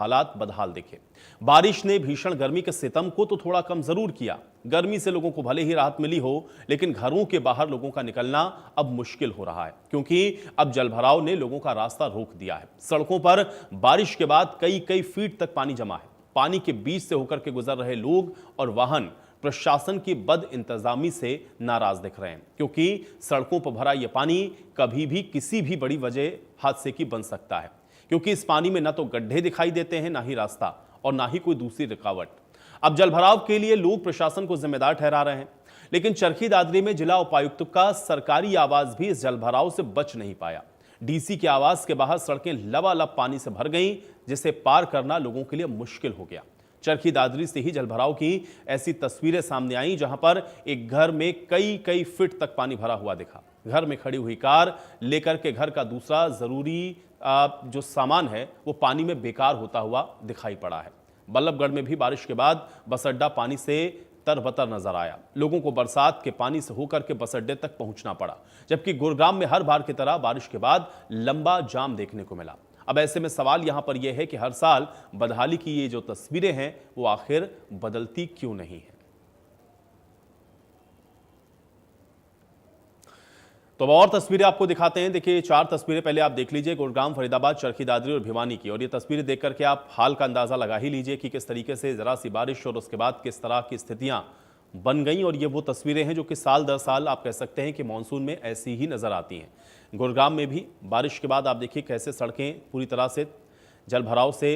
हालात बदहाल दिखे। बारिश ने भीषण गर्मी के सितम को तो थोड़ा कम जरूर किया। गर्मी से लोगों को भले ही राहत मिली हो, लेकिन घरों के बाहर लोगों का निकलना अब मुश्किल हो रहा है, क्योंकि अब जलभराव ने लोगों का रास्ता रोक दिया है। सड़कों पर बारिश के बाद कई कई फीट तक पानी जमा है। पानी के बीच से होकर के गुजर रहे लोग और वाहन प्रशासन की बद इंतजामी से नाराज दिख रहे हैं, क्योंकि सड़कों पर भरा यह पानी कभी भी किसी भी बड़ी वजह हादसे की बन सकता है, क्योंकि इस पानी में न तो गड्ढे दिखाई देते हैं, ना ही रास्ता और ना ही कोई दूसरी रुकावट। अब जलभराव के लिए लोग प्रशासन को जिम्मेदार ठहरा रहे हैं, लेकिन चरखी दादरी में जिला उपायुक्त का सरकारी आवास भी इस जलभराव से बच नहीं पाया। डीसी के आवास के बाहर सड़कें लबालब पानी से भर गईं, जिसे पार करना लोगों के लिए मुश्किल हो गया। चरखी दादरी से ही जलभराव की ऐसी तस्वीरें सामने आई, जहां पर एक घर में कई कई फीट तक पानी भरा हुआ दिखा। घर में खड़ी हुई कार लेकर के घर का दूसरा जरूरी जो सामान है वो पानी में बेकार होता हुआ दिखाई पड़ा है। बल्लभगढ़ में भी बारिश के बाद बस अड्डा पानी से तरबतर नजर आया। लोगों को बरसात के पानी से होकर के बस अड्डे तक पहुंचना पड़ा, जबकि गुरुग्राम में हर बार की तरह बारिश के बाद लंबा जाम देखने को मिला। अब ऐसे में सवाल यहां पर यह है कि हर साल बदहाली की ये जो तस्वीरें हैं वो आखिर बदलती क्यों नहीं है। तो अब और तस्वीरें आपको दिखाते हैं। देखिए, 4 तस्वीरें पहले आप देख लीजिए, गुरुग्राम, फरीदाबाद, चरखी दादरी और भिवानी की। और ये तस्वीरें देख करके आप हाल का अंदाजा लगा ही लीजिए कि किस तरीके से जरा सी बारिश और उसके बाद किस तरह की स्थितियां बन गई। और ये वो तस्वीरें हैं जो कि साल दर साल आप कह सकते हैं कि मानसून में ऐसी ही नजर आती हैं। गुरुग्राम में भी बारिश के बाद आप देखिए कैसे सड़कें पूरी तरह से जलभराव से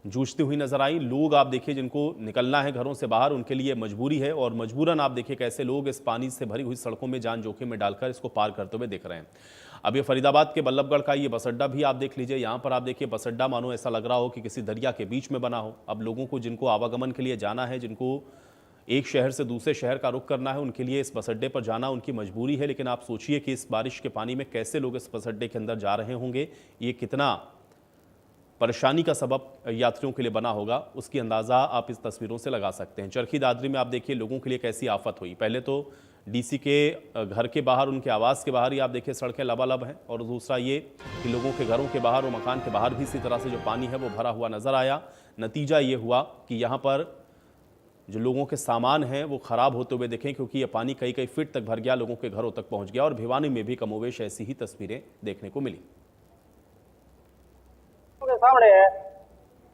जूझती हुई नजर आई। लोग आप देखिए जिनको निकलना है घरों से बाहर, उनके लिए मजबूरी है, और मजबूरन आप देखिए कैसे लोग इस पानी से भरी हुई सड़कों में जान जोखिम में डालकर इसको पार करते हुए दिख रहे हैं। अब ये फरीदाबाद के बल्लभगढ़ का ये बस अड्डा भी आप देख लीजिए। यहाँ पर आप देखिए बस अड्डा मानो ऐसा लग रहा हो कि किसी दरिया के बीच में बना हो। अब लोगों को जिनको आवागमन के लिए जाना है, जिनको एक शहर से दूसरे शहर का रुख करना है, उनके लिए इस बस अड्डे पर जाना उनकी मजबूरी है। लेकिन आप सोचिए कि इस बारिश के पानी में कैसे लोग इस बस अड्डे के अंदर जा रहे होंगे, ये कितना परेशानी का सबब यात्रियों के लिए बना होगा, उसकी अंदाजा आप इस तस्वीरों से लगा सकते हैं। चरखी दादरी में आप देखिए लोगों के लिए कैसी आफत हुई। पहले तो डीसी के घर के बाहर, उनके आवास के बाहर ही आप देखिए सड़कें लबालब हैं, और दूसरा ये कि लोगों के घरों के बाहर और मकान के बाहर भी इसी तरह से जो पानी है वो भरा हुआ नजर आया। नतीजा ये हुआ कि यहाँ पर जो लोगों के सामान हैं वो खराब होते हुए दिखे, क्योंकि ये पानी कई कई फीट तक भर गया, लोगों के घरों तक पहुंच गया। और भिवानी में भी कमोवेश ऐसी ही तस्वीरें देखने को मिली। सामने है,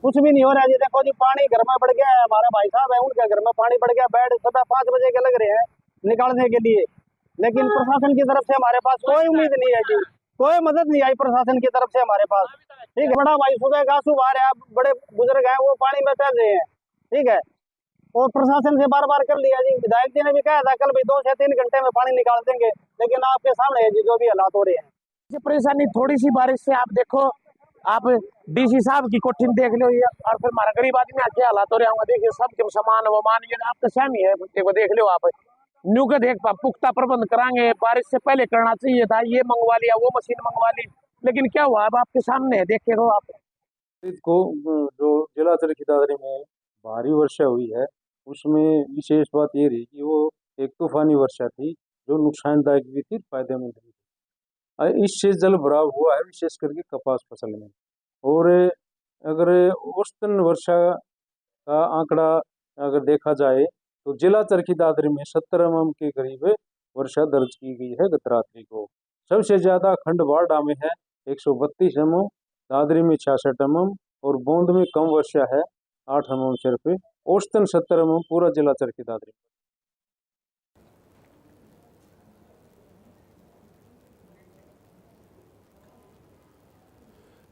कुछ भी नहीं हो रहा है जी। देखो जी, पानी घर में बढ़ गया है। हमारा भाई साहब है, उनके घर में पानी बढ़ गया। बेड सुबह 5 बजे के लग रहे हैं निकालने के लिए, लेकिन प्रशासन की तरफ से हमारे पास कोई उम्मीद नहीं है जी, कोई मदद नहीं आई प्रशासन की तरफ से हमारे पास। ठीक है, बड़ा भाई सुबह का आंसू बहा रहे हैं, बड़े बुजुर्ग हैं, वो पानी में तैर रहे हैं। ठीक है, और प्रशासन से बार बार कर लिया जी। विधायक जी ने भी कहा था कल भाई 2 से 3 घंटे में पानी निकाल देंगे, लेकिन आपके सामने है जी जो भी हालात हो रहे हैं। परेशानी थोड़ी सी बारिश से आप देखो, आप डीसी साहब की कोठी में देख लो, और फिर हमारा गरीब आदमी क्या हालात हो रहे होंगे। देखिए सबके सामान वो मान आपका सहमी है, को देख लो आप। न्यू के देख पुख्ता प्रबंध कराएंगे, बारिश से पहले करना चाहिए था, ये मंगवा लिया, वो मशीन मंगवा ली, लेकिन क्या हुआ अब आपके सामने है, देखे हो आप। को जो जिला चरखी दादरी में भारी वर्षा हुई है, उसमें विशेष बात ये रही कि वो एक तूफानी वर्षा थी जो नुकसानदायक भी थी, फायदेमंद भी थी। इससे जल भराव हुआ है विशेष करके कपास फसल में। और अगर औसतन वर्षा का आंकड़ा अगर देखा जाए तो जिला चरखी दादरी में 70 mm के करीब वर्षा दर्ज की गई है गत रात्रि को। सबसे ज्यादा खंड वार्डा में है 132 mm, दादरी में 66 mm और बोंद में कम वर्षा है 8 mm सिर्फ। औसतन 70 mm पूरा जिला चरखी दादरी।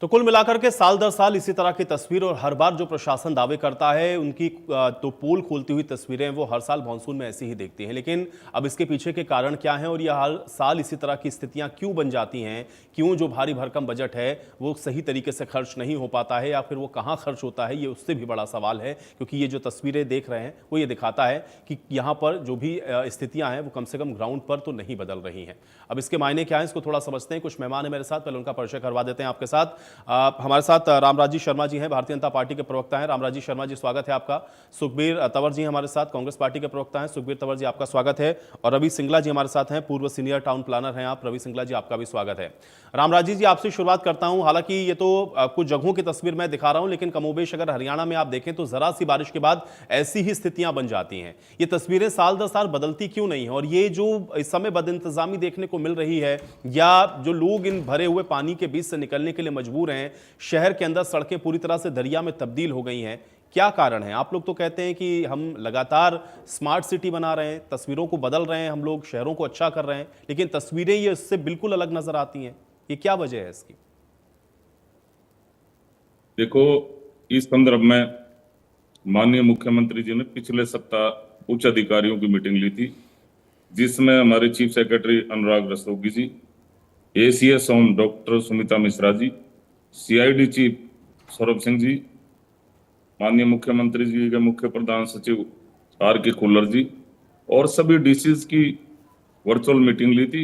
तो कुल मिलाकर के साल दर साल इसी तरह की तस्वीर, और हर बार जो प्रशासन दावे करता है उनकी तो पोल खोलती हुई तस्वीरें वो हर साल मानसून में ऐसी ही देखती हैं। लेकिन अब इसके पीछे के कारण क्या हैं, और यह हर साल इसी तरह की स्थितियां क्यों बन जाती हैं? क्यों जो भारी भरकम बजट है वो सही तरीके से खर्च नहीं हो पाता है, या फिर वो कहाँ खर्च होता है, ये उससे भी बड़ा सवाल है। क्योंकि ये जो तस्वीरें देख रहे हैं वो ये दिखाता है कि यहाँ पर जो भी स्थितियाँ हैं वो कम से कम ग्राउंड पर तो नहीं बदल रही हैं। अब इसके मायने क्या है, इसको थोड़ा समझते हैं। कुछ मेहमान है मेरे साथ, पहले उनका परिचय करवा देते हैं आपके साथ। हमारे साथ रामराजी शर्मा जी हैं, भारतीय जनता पार्टी के प्रवक्ता हैं। रामराजी शर्मा जी, स्वागत है आपका। सुखबीर तंवर जी हमारे साथ, कांग्रेस पार्टी के प्रवक्ता हैं। सुखबीर तंवर जी, आपका स्वागत है। और रवि सिंगला जी हमारे साथ हैं, पूर्व सीनियर टाउन प्लानर हैं आप। रवि सिंगला जी, आपका भी स्वागत है। रामराजी जी, आपसे शुरुआत करता हूं। हालांकि ये तो कुछ जगहों की तस्वीर मैं दिखा रहा हूं, लेकिन कमोबेश अगर हरियाणा में आप देखें तो जरा सी बारिश के बाद ऐसी ही स्थितियां बन जाती हैं। ये तस्वीरें साल दर साल बदलती क्यों नहीं है? और ये जो इस समय बदइंतजामी देखने को मिल रही है, या जो लोग इन भरे हुए पानी के बीच से निकलने के लिए मजबूर हैं, शहर के अंदर सड़कें पूरी तरह से दरिया में तब्दील हो गई हैं, क्या कारण है? आप लोग तो कहते हैं कि हम लगातार स्मार्ट सिटी बना रहे हैं, तस्वीरों को बदल रहे हैं, हम लोग शहरों को अच्छा कर रहे हैं, लेकिन तस्वीरें ये इससे बिल्कुल अलग नजर आती हैं। ये क्या वजह है इसकी? देखो, इस संदर्भ में माननीय मुख्यमंत्री जी ने पिछले सप्ताह उच्च अधिकारियों की मीटिंग ली थी, जिसमें हमारे chief secretary Anurag Rastogi ji, ACS home doctor Sumita Mishra ji, CID chief Saurabh Singh ji, माननीय मुख्यमंत्री जी के मुख्य प्रधान सचिव आर के खुल्लर जी और सभी डीसीज की वर्चुअल मीटिंग ली थी।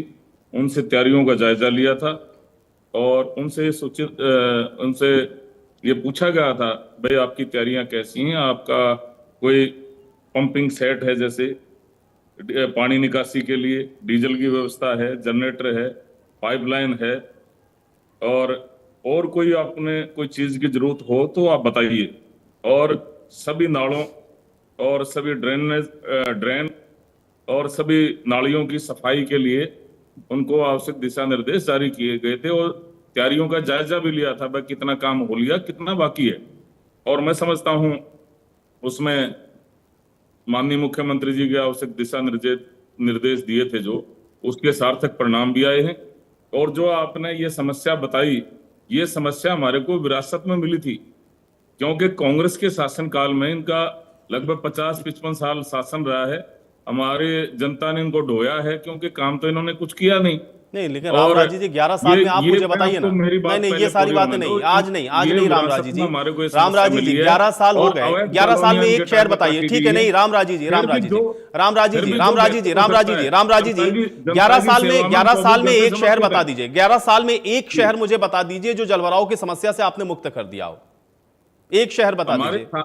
उनसे तैयारियों का जायजा लिया था और उनसे ये पूछा गया था, भाई आपकी तैयारियां कैसी हैं, आपका कोई पंपिंग सेट है, जैसे पानी निकासी के लिए डीजल की व्यवस्था है, जनरेटर है, पाइपलाइन है, और कोई आपने कोई चीज की जरूरत हो तो आप बताइए। और सभी नालों और सभी ड्रेन और सभी नालियों की सफाई के लिए उनको आवश्यक दिशा निर्देश जारी किए गए थे और तैयारियों का जायजा भी लिया था, भाई कितना काम हो लिया, कितना बाकी है। और मैं समझता हूं उसमें माननीय मुख्यमंत्री जी के आवश्यक दिशा निर्देश दिए थे, जो उसके सार्थक परिणाम भी आए हैं। और जो आपने ये समस्या बताई, ये समस्या हमारे को विरासत में मिली थी, क्योंकि कांग्रेस के शासनकाल में इनका लगभग 50-55 साल शासन रहा है। हमारे जनता ने इनको ढोया है, क्योंकि काम तो इन्होंने कुछ किया नहीं। लेकिन रामराजी जी 11 साल में आप मुझे बताइए ना। नहीं, ये सारी बातें नहीं, आज नहीं रामराजी जी। रामराजी जी 11 साल हो गए, 11 साल में एक शहर बताइए। ठीक है, नहीं रामराजी जी 11 साल में एक शहर बता दीजिए। 11 साल में एक शहर मुझे बता दीजिए जो जलभराव की समस्या से आपने मुक्त कर दिया हो। एक शहर बता दीजिए।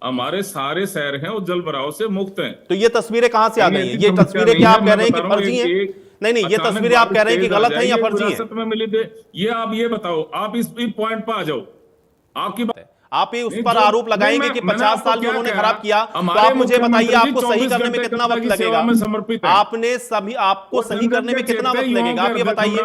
हमारे सारे शहर हैं वो जलभराव से मुक्त हैं। तो ये तस्वीरें कहां से आ गई हैं? ये तस्वीरें क्या आप कह रहे हैं कि फर्जी हैं? नहीं, ये तस्वीरें आप कह रहे हैं कि गलत है या फर्जी है? में मिली थे ये, आप ये बताओ, आप इस पॉइंट पर आ जाओ। आपकी बात आप ये उस पर आरोप लगाएंगे कि 50 साल में उन्होंने खराब किया, तो आप मुझे बताइए आपको सही करने में कितना वक्त लगेगा? आपको सही करने में कितना वक्त लगेगा? आप ये बताइए।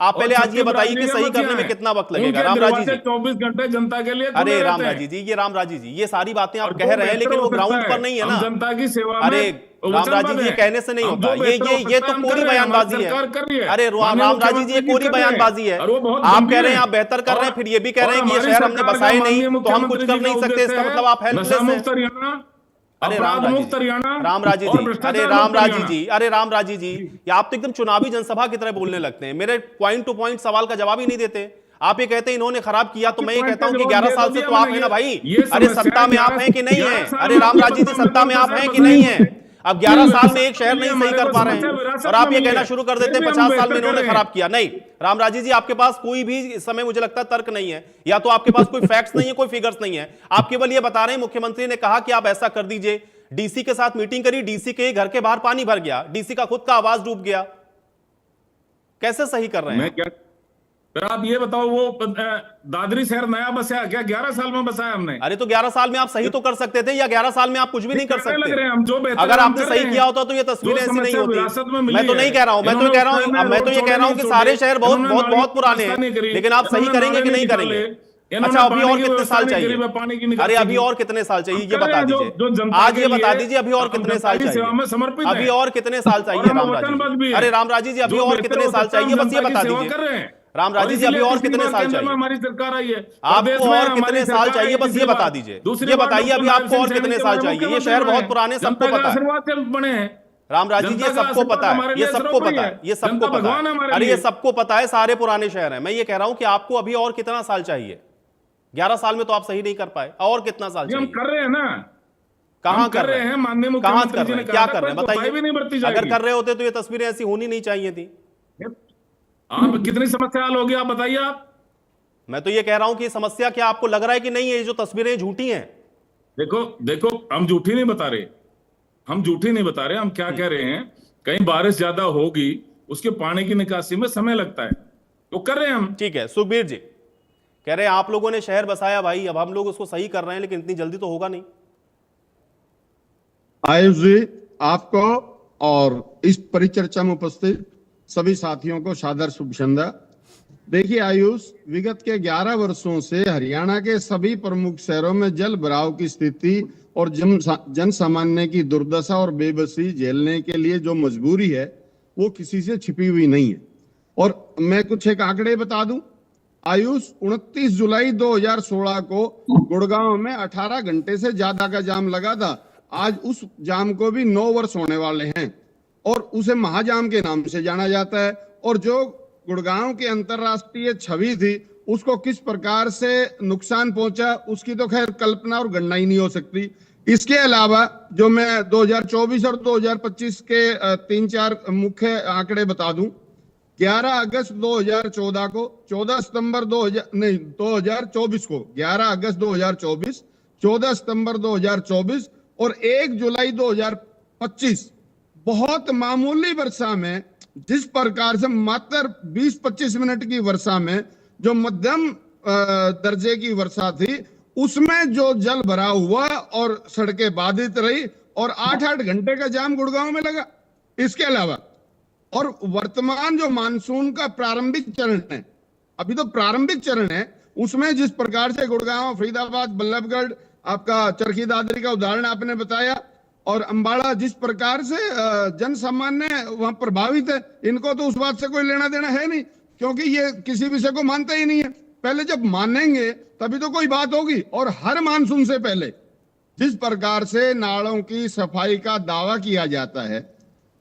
आप पहले आज ये बताइए कि सही करने में कितना वक्त लगेगा? रामराजी जी 24 घंटे जनता के लिए। अरे रामराजी जी, ये सारी बातें आप कह रहे हैं, लेकिन वो ग्राउंड पर नहीं है ना। जनता की सेवा। अरे रामराजी जी, ये कहने से नहीं होता। ये तो कोरी बयानबाजी है। अरे रामराजी जी, ये कोरी बयानबाजी है। आप कह रहे हैं आप बेहतर कर रहे हैं, फिर ये भी कह रहे हैं कि ये शहर हमने बसाए नहीं तो हम कुछ कर नहीं सकते। इसका मतलब आप हेल्पलेस हैं। अरे रामराजी जी, आप तो एकदम चुनावी जनसभा की तरह बोलने लगते हैं। मेरे पॉइंट टू पॉइंट सवाल का जवाब ही नहीं देते। आप ये कहते हैं इन्होंने खराब किया, तो मैं ये कहता हूं कि 11 साल से तो आप है ना भाई। अरे सत्ता में आप हैं कि नहीं है? अरे रामराजी जी, सत्ता में आप हैं कि नहीं है? अब 11 साल में एक शहर नहीं सही कर पा रहे हैं और आप ये कहना शुरू कर देते हैं 50 साल में इन्होंने खराब किया। नहीं रामराजी जी, आपके पास कोई भी इस समय मुझे लगता है तर्क नहीं है, या तो आपके पास कोई फैक्ट्स नहीं है, कोई फिगर्स नहीं है। आप केवल ये बता रहे हैं मुख्यमंत्री ने कहा कि आप ऐसा कर दीजिए। डीसी के साथ मीटिंग करी, डीसी के घर के बाहर पानी भर गया, डीसी का खुद का आवाज डूब गया। कैसे सही कर रहे हैं? फिर आप ये बताओ, वो दादरी शहर नया बसाया क्या? 11 साल में बसाया हमने। अरे तो 11 साल में आप सही तो कर सकते थे, या 11 साल में आप कुछ भी नहीं कर सकते? हम जो अगर आपने सही किया होता तो ये तस्वीरें ऐसी नहीं होती। मैं तो नहीं कह रहा हूं, मैं तो कह रहा हूं कि सारे शहर बहुत पुराने हैं, लेकिन आप सही करेंगे कि नहीं करेंगे? अच्छा, अभी और कितने साल चाहिए? अरे अभी और कितने साल चाहिए ये बता दीजिए। आज ये बता दीजिए अभी और कितने साल चाहिए? अभी और कितने साल चाहिए रामराजी? अरे रामराजी जी, अभी और कितने साल चाहिए? बस ये बता दीजिए रामराजी जी, अभी और कितने साल चाहिए? हमारी सरकार आई है, आपको और कितने साल चाहिए? बस ये बता दीजिए। ये बताइए अभी आपको और कितने साल चाहिए? ये शहर बहुत पुराने, सबको पता है। रामराजी जी, ये सबको पता है, ये सबको पता है, ये सबको पता है। अरे ये सबको पता है, सारे पुराने शहर हैं। मैं ये कह रहा हूं कि आपको अभी और कितना साल चाहिए? 11 साल में तो आप सही नहीं कर पाए, और कितना साल चाहिए? हम कर रहे हैं ना। कहां कर रहे हैं? माननीय मुख्यमंत्री ने क्या कर रहे हैं बताइए। अगर कर रहे होते तो ये तस्वीरें ऐसी होनी नहीं चाहिए थी। आप कितनी समस्या हल होगी आप बताइए। आप मैं तो ये कह रहा हूं कि समस्या क्या आपको लग रहा है कि नहीं है, ये जो तस्वीरें झूठी हैं? देखो देखो, हम झूठी नहीं बता रहे, हम झूठी नहीं बता रहे, हम क्या कह रहे हैं, कहीं बारिश ज्यादा होगी, उसके पानी की निकासी में समय लगता है, तो कर रहे हैं हम। ठीक है, सुखबीर जी कह रहे हैं आप लोगों ने शहर बसाया भाई, अब हम लोग उसको सही कर रहे हैं, लेकिन इतनी जल्दी तो होगा नहीं। आयुष जी, आपको और इस परिचर्चा में उपस्थित सभी साथियों को सादर शुभ संध्या। देखिए आयुष, विगत के 11 वर्षों से हरियाणा के सभी प्रमुख शहरों में जल भराव की स्थिति और जन सामान्य की दुर्दशा और बेबसी झेलने के लिए जो मजबूरी है वो किसी से छिपी हुई नहीं है। और मैं कुछ एक आंकड़े बता दूं आयुष, 29 जुलाई 2016 को गुड़गांव में 18 घंटे से ज्यादा का जाम लगा था। आज उस जाम को भी 9 वर्ष होने वाले हैं और उसे महाजाम के नाम से जाना जाता है। और जो गुड़गांव की अंतरराष्ट्रीय छवि थी उसको किस प्रकार से नुकसान पहुंचा उसकी तो खैर कल्पना और गणना ही नहीं हो सकती। इसके अलावा जो मैं 2024 और 2025 के 3-4 मुख्य आंकड़े बता दूं, 11 अगस्त 2014 को, 14 सितंबर 2024 को, 11 अगस्त 2024, 14 सितंबर 2024 और 1 जुलाई 2025 बहुत मामूली वर्षा में, जिस प्रकार से मात्र 20-25 मिनट की वर्षा में जो मध्यम दर्जे की वर्षा थी उसमें जो जल भराव हुआ और सड़कें बाधित रही और 8-8 घंटे का जाम गुड़गांव में लगा। इसके अलावा और वर्तमान जो मानसून का प्रारंभिक चरण है, अभी तो प्रारंभिक चरण है, उसमें जिस प्रकार से गुड़गांव, फरीदाबाद, बल्लभगढ़, आपका चरखी दादरी का उदाहरण आपने बताया और अंबाला जिस प्रकार से जन सामान्य वहां प्रभावित है, इनको तो उस बात से कोई लेना देना है नहीं क्योंकि ये किसी विषय को मानते ही नहीं है। पहले जब मानेंगे तभी तो कोई बात होगी। और हर मानसून से पहले जिस प्रकार से नालों की सफाई का दावा किया जाता है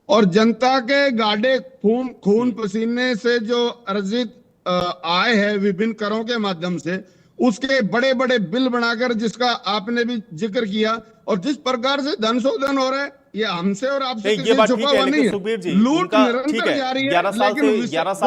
और जनता के गाढ़े खून पसीने से जो अर्जित आय है विभिन्न करों के माध्यम से, उसके बड़े बड़े बिल बनाकर जिसका आपने भी जिक्र किया और जिस प्रकार से धन शोधन हो रहा है, ये हमसे और आपसे ये बात ठीक है, लेकिन सुखबीर जी लूट ठीक है, जारी है। 11 साल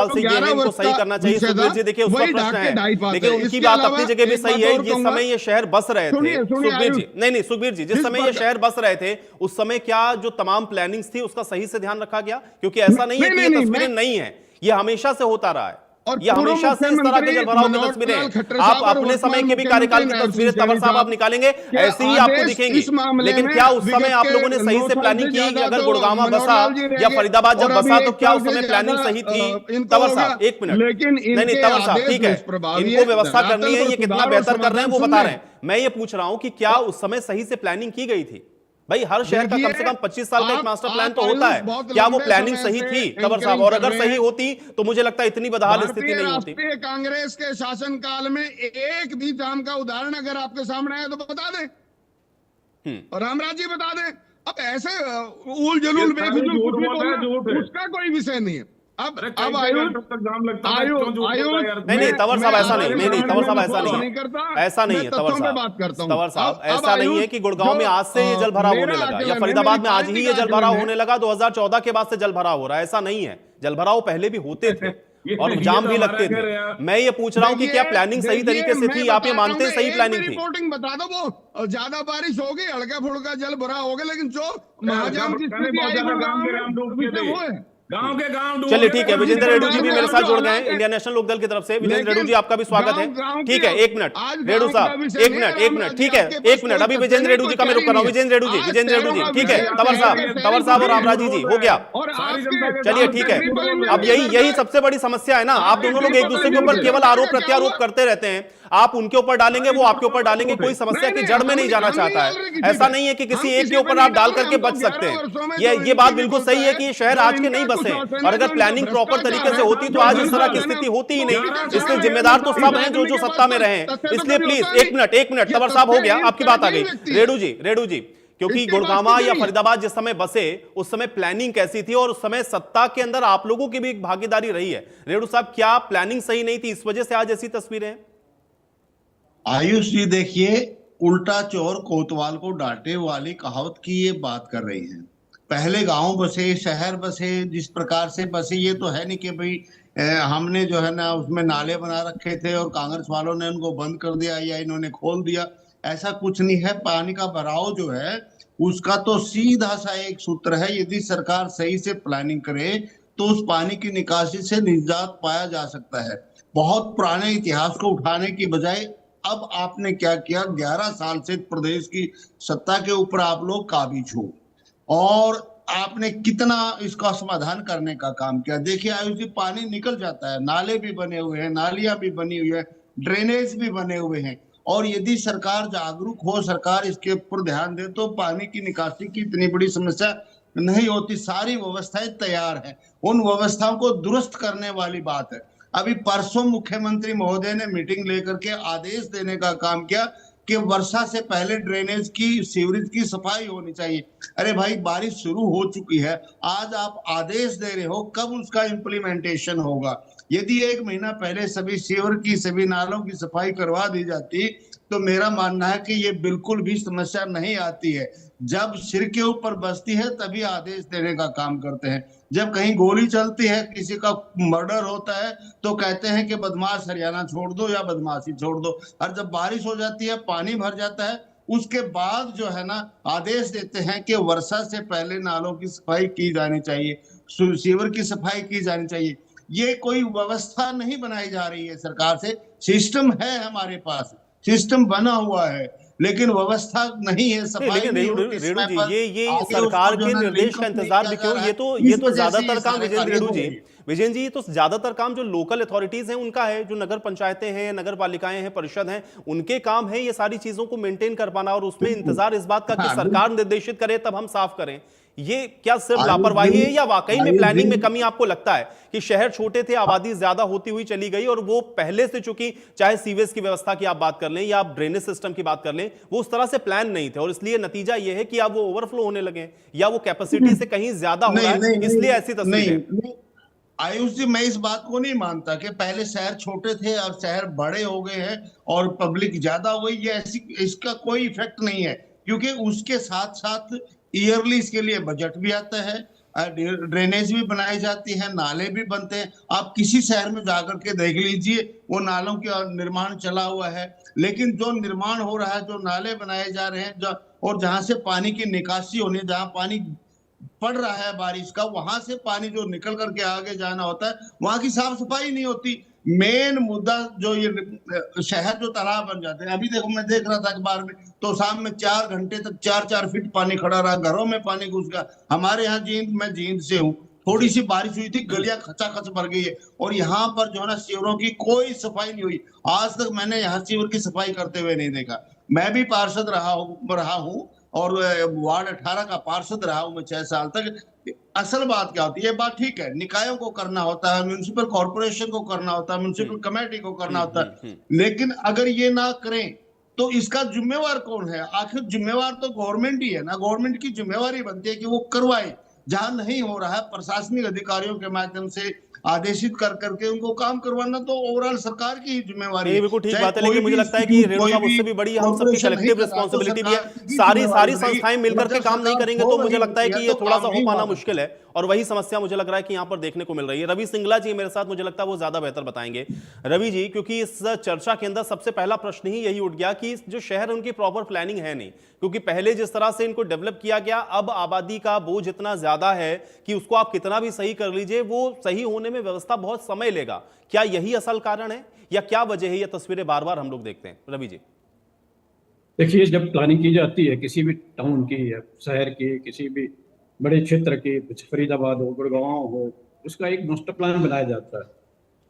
से ये है, इनको सही करना चाहिए। सुखबीर जी देखिए उसका प्रश्न है, लेकिन उनकी बात अपनी जगह भी सही है। ये समय ये शहर बस रहे थे सुखबीर जी, नहीं सुखबीर जी, जिस समय ये शहर बस रहे थे उस समय क्या जो तमाम प्लानिंग्स थी उसका सही से ध्यान रखा गया? क्योंकि ऐसा नहीं है कि ये तस्वीरें नहीं है, ये हमेशा से होता रहा है, ये हमेशा से इस तरह के जलभराव की तस्वीरें हैं। आप अपने समय के भी कार्यकाल की तस्वीरें तंवर साहब आप निकालेंगे, ऐसी ही आपको दिखेंगी। लेकिन क्या उस समय आप लोगों ने सही से प्लानिंग की कि अगर गुड़गांव बसा या फरीदाबाद जब बसा तो क्या उस समय प्लानिंग सही थी? तंवर साहब एक मिनट, नहीं तंवर साहब ठीक है, इनको व्यवस्था करनी है, ये कितना बेहतर कर रहे हैं वो बता रहे हैं। मैं ये पूछ रहा हूं कि क्या उस समय सही से प्लानिंग की गई थी? भाई हर शहर का कम से कम 25 साल का एक मास्टर प्लान तो होता है, क्या वो प्लानिंग सही थी तंवर साहब? और अगर सही होती तो मुझे लगता है इतनी बदहाल स्थिति नहीं होती। कांग्रेस के शासनकाल में एक भी जाम का उदाहरण अगर आपके सामने है तो बता दें और रामराज जी बता दें। अब ऐसे उल जलूल बेफिजूल कुछ भी बोलना उसका कोई विषय नहीं है। अब आयुष नहीं तंवर साहब ऐसा नहीं, तंवर साहब ऐसा नहीं है, ऐसा नहीं है तंवर साहब, ऐसा नहीं है कि गुड़गांव में आज से ये जल भराव होने लगा या फरीदाबाद में आज ही ये जल भराव होने लगा, 2014 के बाद से जल भराव हो रहा है, ऐसा नहीं है। जल भराव पहले भी होते थे और जाम भी लगते थे। मैं ये पूछ रहा हूं कि क्या प्लानिंग सही तरीके से थी? आप ये मानते हैं सही प्लानिंग थी? रिपोर्टिंग बता दो, वो ज्यादा बारिश होगी, हल्का फुल्का जल भरा होगा, लेकिन जो महाजाम की स्थिति वो है। गांव के गांव चलिए ठीक है, विजेंद्र रेड्डी जी भी मेरे साथ जुड़ गए हैं इंडिया नेशनल लोकदल की तरफ से। विजेंद्र रेड्डी जी आपका भी स्वागत है। ठीक है, एक मिनट रेड्डी साहब, एक मिनट ठीक है, एक मिनट, अभी विजेंद्र रेड्डी जी का मैं रुक कर रहा हूं। विजेंद्र रेड्डी जी ठीक है, तंवर साहब और रामराजी जी हो गया। चलिए ठीक है, अब यही सबसे बड़ी समस्या है ना, आप दोनों लोग एक दूसरे के ऊपर केवल आरोप प्रत्यारोप करते रहते हैं। आप उनके ऊपर डालेंगे, वो आपके ऊपर डालेंगे, कोई समस्या की जड़ में नहीं जाना चाहता है। ऐसा नहीं है कि किसी एक के ऊपर आप डाल करके बच सकते हैं। ये बात बिल्कुल सही है कि ये शहर आज के नहीं बसे, और अगर प्लानिंग प्रॉपर तरीके से होती तो आज इस तरह की स्थिति होती ही नहीं। इसलिए जिम्मेदार तो सब हैं जो सत्ता में रहे हैं। इसलिए प्लीज एक मिनट तंवर साहब, हो गया, आपकी बात आ गई। रेड्डी जी क्योंकि गुड़गांव या फरीदाबाद जिस समय बसे उस समय प्लानिंग कैसी थी और उस समय सत्ता के अंदर आप लोगों की भी एक भागीदारी रही है। रेड्डी साहब, क्या प्लानिंग सही नहीं थी, इस वजह से आज ऐसी तस्वीरें? आयुष जी देखिए, उल्टा चोर कोतवाल को डांटे वाली कहावत की ये बात कर रही है। पहले गांव बसे, शहर बसे, जिस प्रकार से बसे, ये तो है नहीं कि भाई हमने जो है ना उसमें नाले बना रखे थे और कांग्रेस वालों ने उनको बंद कर दिया या इन्होंने खोल दिया, ऐसा कुछ नहीं है। पानी का भराव जो है उसका तो सीधा सा एक सूत्र है, यदि सरकार सही से प्लानिंग करे तो उस पानी की निकासी से निजात पाया जा सकता है। बहुत पुराने इतिहास को उठाने की बजाय अब आपने क्या किया, 11 साल से प्रदेश की सत्ता के ऊपर आप लोग काबिज हो और आपने कितना इसका समाधान करने का काम किया। देखिए आयुष जी, पानी निकल जाता है, नाले भी बने हुए हैं, नालियां भी बनी हुई है, ड्रेनेज भी बने हुए हैं, और यदि सरकार जागरूक हो, सरकार इसके ऊपर ध्यान दे तो पानी की निकासी की इतनी बड़ी समस्या नहीं होती। सारी व्यवस्थाएं तैयार है, उन व्यवस्थाओं को दुरुस्त करने वाली बात है। अभी परसों मुख्यमंत्री महोदय ने मीटिंग लेकर के आदेश देने का काम किया कि वर्षा से पहले ड्रेनेज की, सीवरेज की सफाई होनी चाहिए। अरे भाई, बारिश शुरू हो चुकी है, आज आप आदेश दे रहे हो, कब उसका इम्प्लीमेंटेशन होगा? यदि 1 महीना पहले सभी सीवर की, सभी नालों की सफाई करवा दी जाती तो मेरा मानना है कि ये बिल्कुल भी समस्या नहीं आती है। जब सिर के ऊपर बसती है तभी आदेश देने का काम करते हैं। जब कहीं गोली चलती है, किसी का मर्डर होता है तो कहते हैं कि बदमाश हरियाणा छोड़ दो या बदमाशी छोड़ दो, और जब बारिश हो जाती है, पानी भर जाता है, उसके बाद जो है ना आदेश देते हैं कि वर्षा से पहले नालों की सफाई की जानी चाहिए, सीवर की सफाई की जानी चाहिए। ये कोई व्यवस्था नहीं बनाई जा रही है सरकार से। सिस्टम है हमारे पास, सिस्टम बना हुआ है, लेकिन व्यवस्था नहीं है, नहीं, सफाई लेकिन नहीं रेणु होती रेणु समय जी, पर। ये आगे सरकार उसको जो के है ना निर्देश लिंक का कंप्लीट इंतजार किया भी जा क्यों? रहा ये है। तो इस वजह से ज्यादातर ये काम सारे विजेंद्र कार्य रेणु हो जी, रहे हैं। विजेंद्र जी, ये तो ज्यादातर काम जो लोकल अथॉरिटीज हैं उनका है, जो नगर पंचायतें हैं, नगर पालिकाएं हैं, परिषद हैं, उनके काम है ये सारी चीजों को मेंटेन कर पाना, और उसमें इंतजार इस बात का कि हाँ, सरकार निर्देशित करे तब हम साफ करें। ये क्या सिर्फ आयुष लापरवाही है, या वाकई में आयुष प्लानिंग में जी, कमी आपको लगता है कि शहर छोटे थे, आबादी ज्यादा होती हुई चली गई, और वो पहले से, चूंकि चाहे सीवेज की व्यवस्था की आप बात कर लें या आप ड्रेनेज सिस्टम की बात कर लें, वो उस तरह से प्लान नहीं थे, और इसलिए नतीजा ये है कि अब वो ओवरफ्लो होने लगे, या वो कैपेसिटी से कहीं ज्यादा हो रहा नहीं है, नहीं इसलिए ऐसी तस्वीर है। नहीं, आयुष जी, मैं इस बात को नहीं मानता कि पहले शहर छोटे थे और शहर बड़े हो गए हैं और पब्लिक ज्यादा हो गई, ये ऐसी, इसका कोई इफेक्ट नहीं है, क्योंकि उसके साथ साथ ईयरली इसके लिए बजट भी आता है, ड्रेनेज भी बनाई जाती है, नाले भी बनते हैं। आप किसी शहर में जाकर के देख लीजिए, वो नालों का निर्माण चला हुआ है, लेकिन जो निर्माण हो रहा है, जो नाले बनाए जा रहे हैं, और जहां से पानी की निकासी होनी है, जहां पानी पड़ रहा है बारिश का, वहां से पानी जो निकल करके आगे जाना होता है, वहां की साफ सफाई नहीं होती। मेन मुद्दा जो ये शहर जो तालाब बन जाते हैं, अभी देखो मैं देख रहा था अखबार में, तो शाम में 4 घंटे तक 4-4 फीट पानी खड़ा रहा, घरों में पानी घुस गया। हमारे यहाँ जींद, मैं जींद से हूँ, थोड़ी सी बारिश हुई थी, गलियां खचाखच भर गई है, और यहाँ पर जो है ना सीवरों की कोई सफाई नहीं हुई। आज तक मैंने यहाँ सीवर की सफाई करते हुए नहीं देखा। मैं भी पार्षद रहा हूँ और वार्ड 18 का पार्षद रहा हूं मैं 6 साल तक। असल बात क्या होती है, ये बात ठीक है, निकायों को करना होता है, म्युनिसिपल कॉर्पोरेशन को करना होता है, म्युनिसिपल कमेटी को करना होता है, लेकिन अगर ये ना करें तो इसका जिम्मेवार कौन है? आखिर जिम्मेवार तो गवर्नमेंट ही है ना। गवर्नमेंट की जिम्मेवारी बनती है कि वो करवाए। जहां नहीं हो रहा है, प्रशासनिक अधिकारियों के माध्यम से आदेशित कर करके उनको काम करवाना तो ओवरऑल सरकार की ही जिम्मेवारी नहीं, है। बिल्कुल ठीक चाहे बात है, कोई लेकिन मुझे भी लगता है कि इंस्टीट्यूट, रेणु कोई साहब, भी उससे भी बड़ी हम सबकी कॉर्पोरेशन नहीं कलेक्टिव कर रहा, तो रिस्पॉन्सिबिलिटी भी है। सरकार की सारी जिम्मेवारी संस्थाएं बनेगी। मिलकर के जब काम नहीं सरकार करेंगे हो तो मुझे रही लगता है होती कि है ये तो थोड़ा काम सा हो नहीं पाना हुआ मुश्किल है, और वही समस्या मुझे लग रहा है कि यहां पर देखने को मिल रही है। रवि सिंगला जी मेरे साथ, मुझे लगता है वो ज्यादा बेहतर बताएंगे। रवि जी, क्योंकि इस चर्चा के अंदर सबसे पहला प्रश्न ही यही उठ गया कि जो शहर, उनकी प्रॉपर प्लानिंग है नहीं, क्योंकि पहले जिस तरह से इनको डेवलप किया गया, अब आबादी का बोझ इतना ज्यादा है कि उसको आप कितना भी सही कर लीजिए, वो सही होने में व्यवस्था बहुत समय लेगा। क्या यही असल कारण है, या क्या वजह है? ये तस्वीरें बार बार हम लोग देखते हैं। रवि जी, देखिए, जब प्लानिंग की जाती है किसी भी टाउन की या शहर की, किसी भी बड़े क्षेत्र की, फरीदाबाद हो, गुड़गांव हो, उसका एक मास्टर प्लान बनाया जाता है।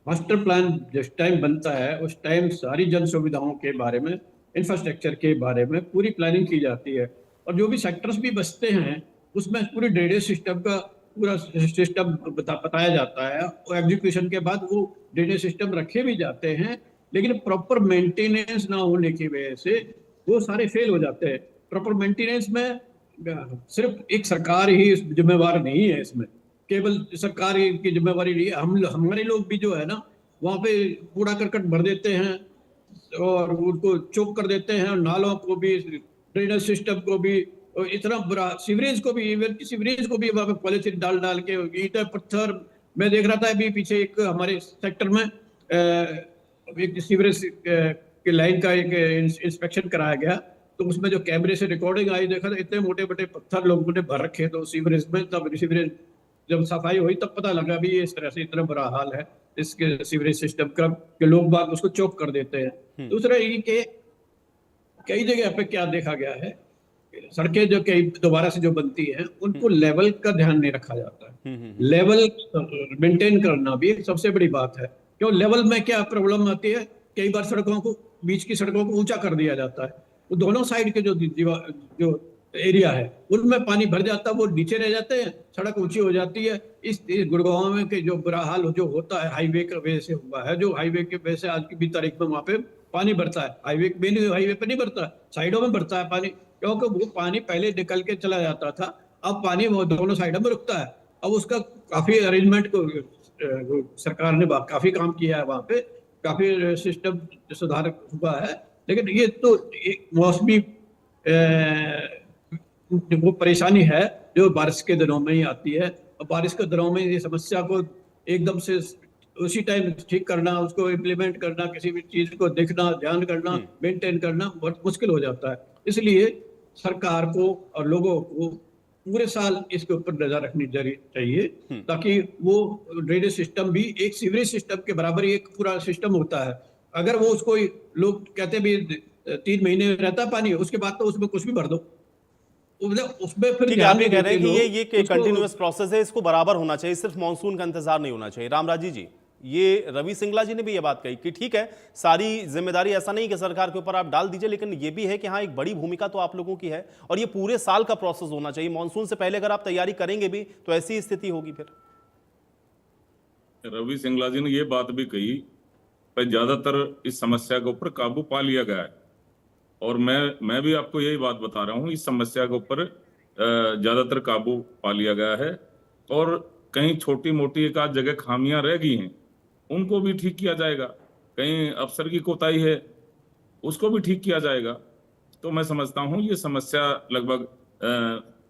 मास्टर प्लान जिस टाइम बनता है उस टाइम सारी जन सुविधाओं के बारे में, इंफ्रास्ट्रक्चर के बारे में पूरी प्लानिंग की जाती है, और जो भी सेक्टर्स भी बचते हैं उसमें पूरी ड्रेनेज सिस्टम का पूरा सिस्टम बताया जाता है, और एग्जीक्यूशन के बाद वो ड्रेनेज सिस्टम रखे भी जाते हैं, लेकिन प्रॉपर मेंटेनेंस ना होने की वजह से वो सारे फेल हो जाते हैं। प्रॉपर मेंटेनेंस में सिर्फ एक सरकार ही जिम्मेवार नहीं है, इसमें केवल सरकार की जिम्मेवारी नहीं है, हमारे लोग भी जो है ना वहाँ पे कूड़ा करकट भर देते हैं और उनको चोक कर देते हैं, नालों को भी, ड्रेनेज सिस्टम को भी, और इतना बुरा सीवरेज को भी, इवन सीवरेज को भी वहाँ पे पॉलिथीन डाल डाल के ईंटें पत्थर मैं देख रहा था अभी पीछे एक हमारे सेक्टर में एक सीवरेज के लाइन का एक इंस्पेक्शन कराया गया, तो उसमें जो कैमरे से रिकॉर्डिंग आई, देखा तो इतने मोटे मोटे पत्थर लोगों ने भर रखे तो सीवरेज में। तब सीवरेज जब सफाई हुई तब पता लगा भी ये इस तरह से इतना बुरा हाल है इसके सीवरेज सिस्टम का कि लोग बाग उसको चौक कर देते हैं। दूसरा ये कि कई जगह पे क्या देखा गया है, सड़कें जो कई दोबारा से जो बनती हैं उनको लेवल का ध्यान नहीं रखा जाता है। लेवल मेंटेन करना भी एक सबसे बड़ी बात है। क्यों लेवल में क्या प्रॉब्लम आती है, कई बार सड़कों को, बीच की सड़कों को ऊंचा कर दिया जाता है, वो दोनों साइड के जो एरिया है उनमें पानी भर जाता है, वो नीचे रह जाते हैं, सड़क ऊंची हो जाती है। इस गुड़गांव में के जो बुरा हाल जो होता है हाईवे की वजह से हुआ है, जो हाईवे की वजह से आज की भी तारीख में वहां पे पानी भरता है, हाईवे पे नहीं भरता, साइडों में भरता है पानी, क्योंकि वो पानी पहले निकल के चला जाता था, अब पानी वो दोनों साइडों में रुकता है। अब उसका काफी अरेंजमेंट को सरकार ने काफी काम किया है, वहां पे काफी सिस्टम सुधार हुआ है। लेकिन ये तो एक मौसमी वो परेशानी है जो बारिश के दिनों में ही आती है, और बारिश के दिनों में ये समस्या को एकदम से उसी टाइम ठीक करना, उसको इम्प्लीमेंट करना, किसी भी चीज को देखना, ध्यान करना, मेंटेन करना बहुत मुश्किल हो जाता है। इसलिए सरकार को और लोगों को पूरे साल इसके ऊपर नजर रखनी चाहिए, ताकि वो ड्रेनेज सिस्टम भी एक सीवरेज सिस्टम के बराबर ही एक पूरा सिस्टम होता है। अगर वो उसको लोग कहते भी 3 महीने रहता पानी, उसके बाद तो उसमें कुछ भी भर दो, उसमें फिर ठीक है, आप ये कह रहे हैं कि ये कंटिन्यूअस प्रोसेस है, इसको बराबर होना चाहिए, सिर्फ मानसून का इंतजार नहीं होना चाहिए। रामराजी जी, ये रवि सिंगला जी ने भी ये बात कही कि ठीक है, सारी जिम्मेदारी ऐसा नहीं कि सरकार के ऊपर आप डाल दीजिए, लेकिन ये भी है कि हाँ, एक बड़ी भूमिका तो आप लोगों की है, और ये पूरे साल का प्रोसेस होना चाहिए। मानसून से पहले अगर आप तैयारी करेंगे भी तो ऐसी स्थिति होगी। फिर रवि सिंगला जी ने ये बात भी कही, पर ज्यादातर इस समस्या के ऊपर काबू पा लिया गया है, और मैं भी आपको यही बात बता रहा हूँ, इस समस्या के ऊपर ज्यादातर काबू पा लिया गया है, और कहीं छोटी मोटी एक आध जगह खामियां रह गई हैं, उनको भी ठीक किया जाएगा। कहीं अफसर की कोताही है, उसको भी ठीक किया जाएगा। तो मैं समझता हूँ ये समस्या लगभग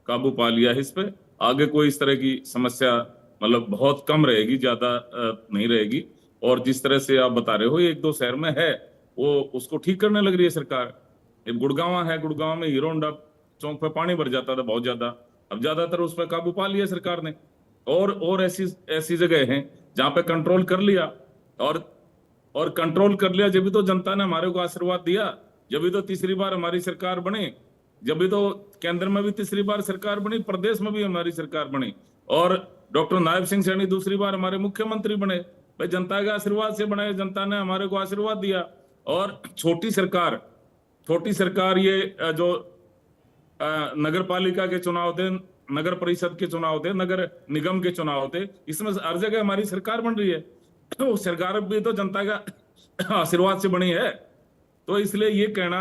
काबू पा लिया है इस पे। आगे कोई इस तरह की समस्या मतलब बहुत कम रहेगी, ज्यादा नहीं रहेगी। और जिस तरह से आप बता रहे हो 1-2 शहर में है, वो उसको ठीक करने लग रही है सरकार। गुड़गांव है, गुड़गांव में हीरो होंडा चौक पे पानी भर जाता था बहुत ज्यादा, अब ज्यादातर उस पर काबू पा लिया सरकार ने। और ऐसी जगह हैं जहां पे कंट्रोल कर लिया, और कंट्रोल कर लिया, जब भी तो जनता ने हमारे को आशीर्वाद दिया, जब भी तो तीसरी बार हमारी सरकार बनी, जब भी तो केंद्र में भी तीसरी बार सरकार बनी, प्रदेश में भी हमारी सरकार बनी, और डॉक्टर नायब सिंह सैनी दूसरी बार हमारे मुख्यमंत्री बने। भाई जनता के आशीर्वाद से बने, जनता ने हमारे को आशीर्वाद दिया। और छोटी सरकार ये जो नगर पालिका के चुनाव थे, नगर परिषद के चुनाव थे, नगर निगम के चुनाव थे, इसमें हर जगह हमारी सरकार बन रही है, तो सरकार भी तो जनता का आशीर्वाद से बनी है। तो इसलिए ये कहना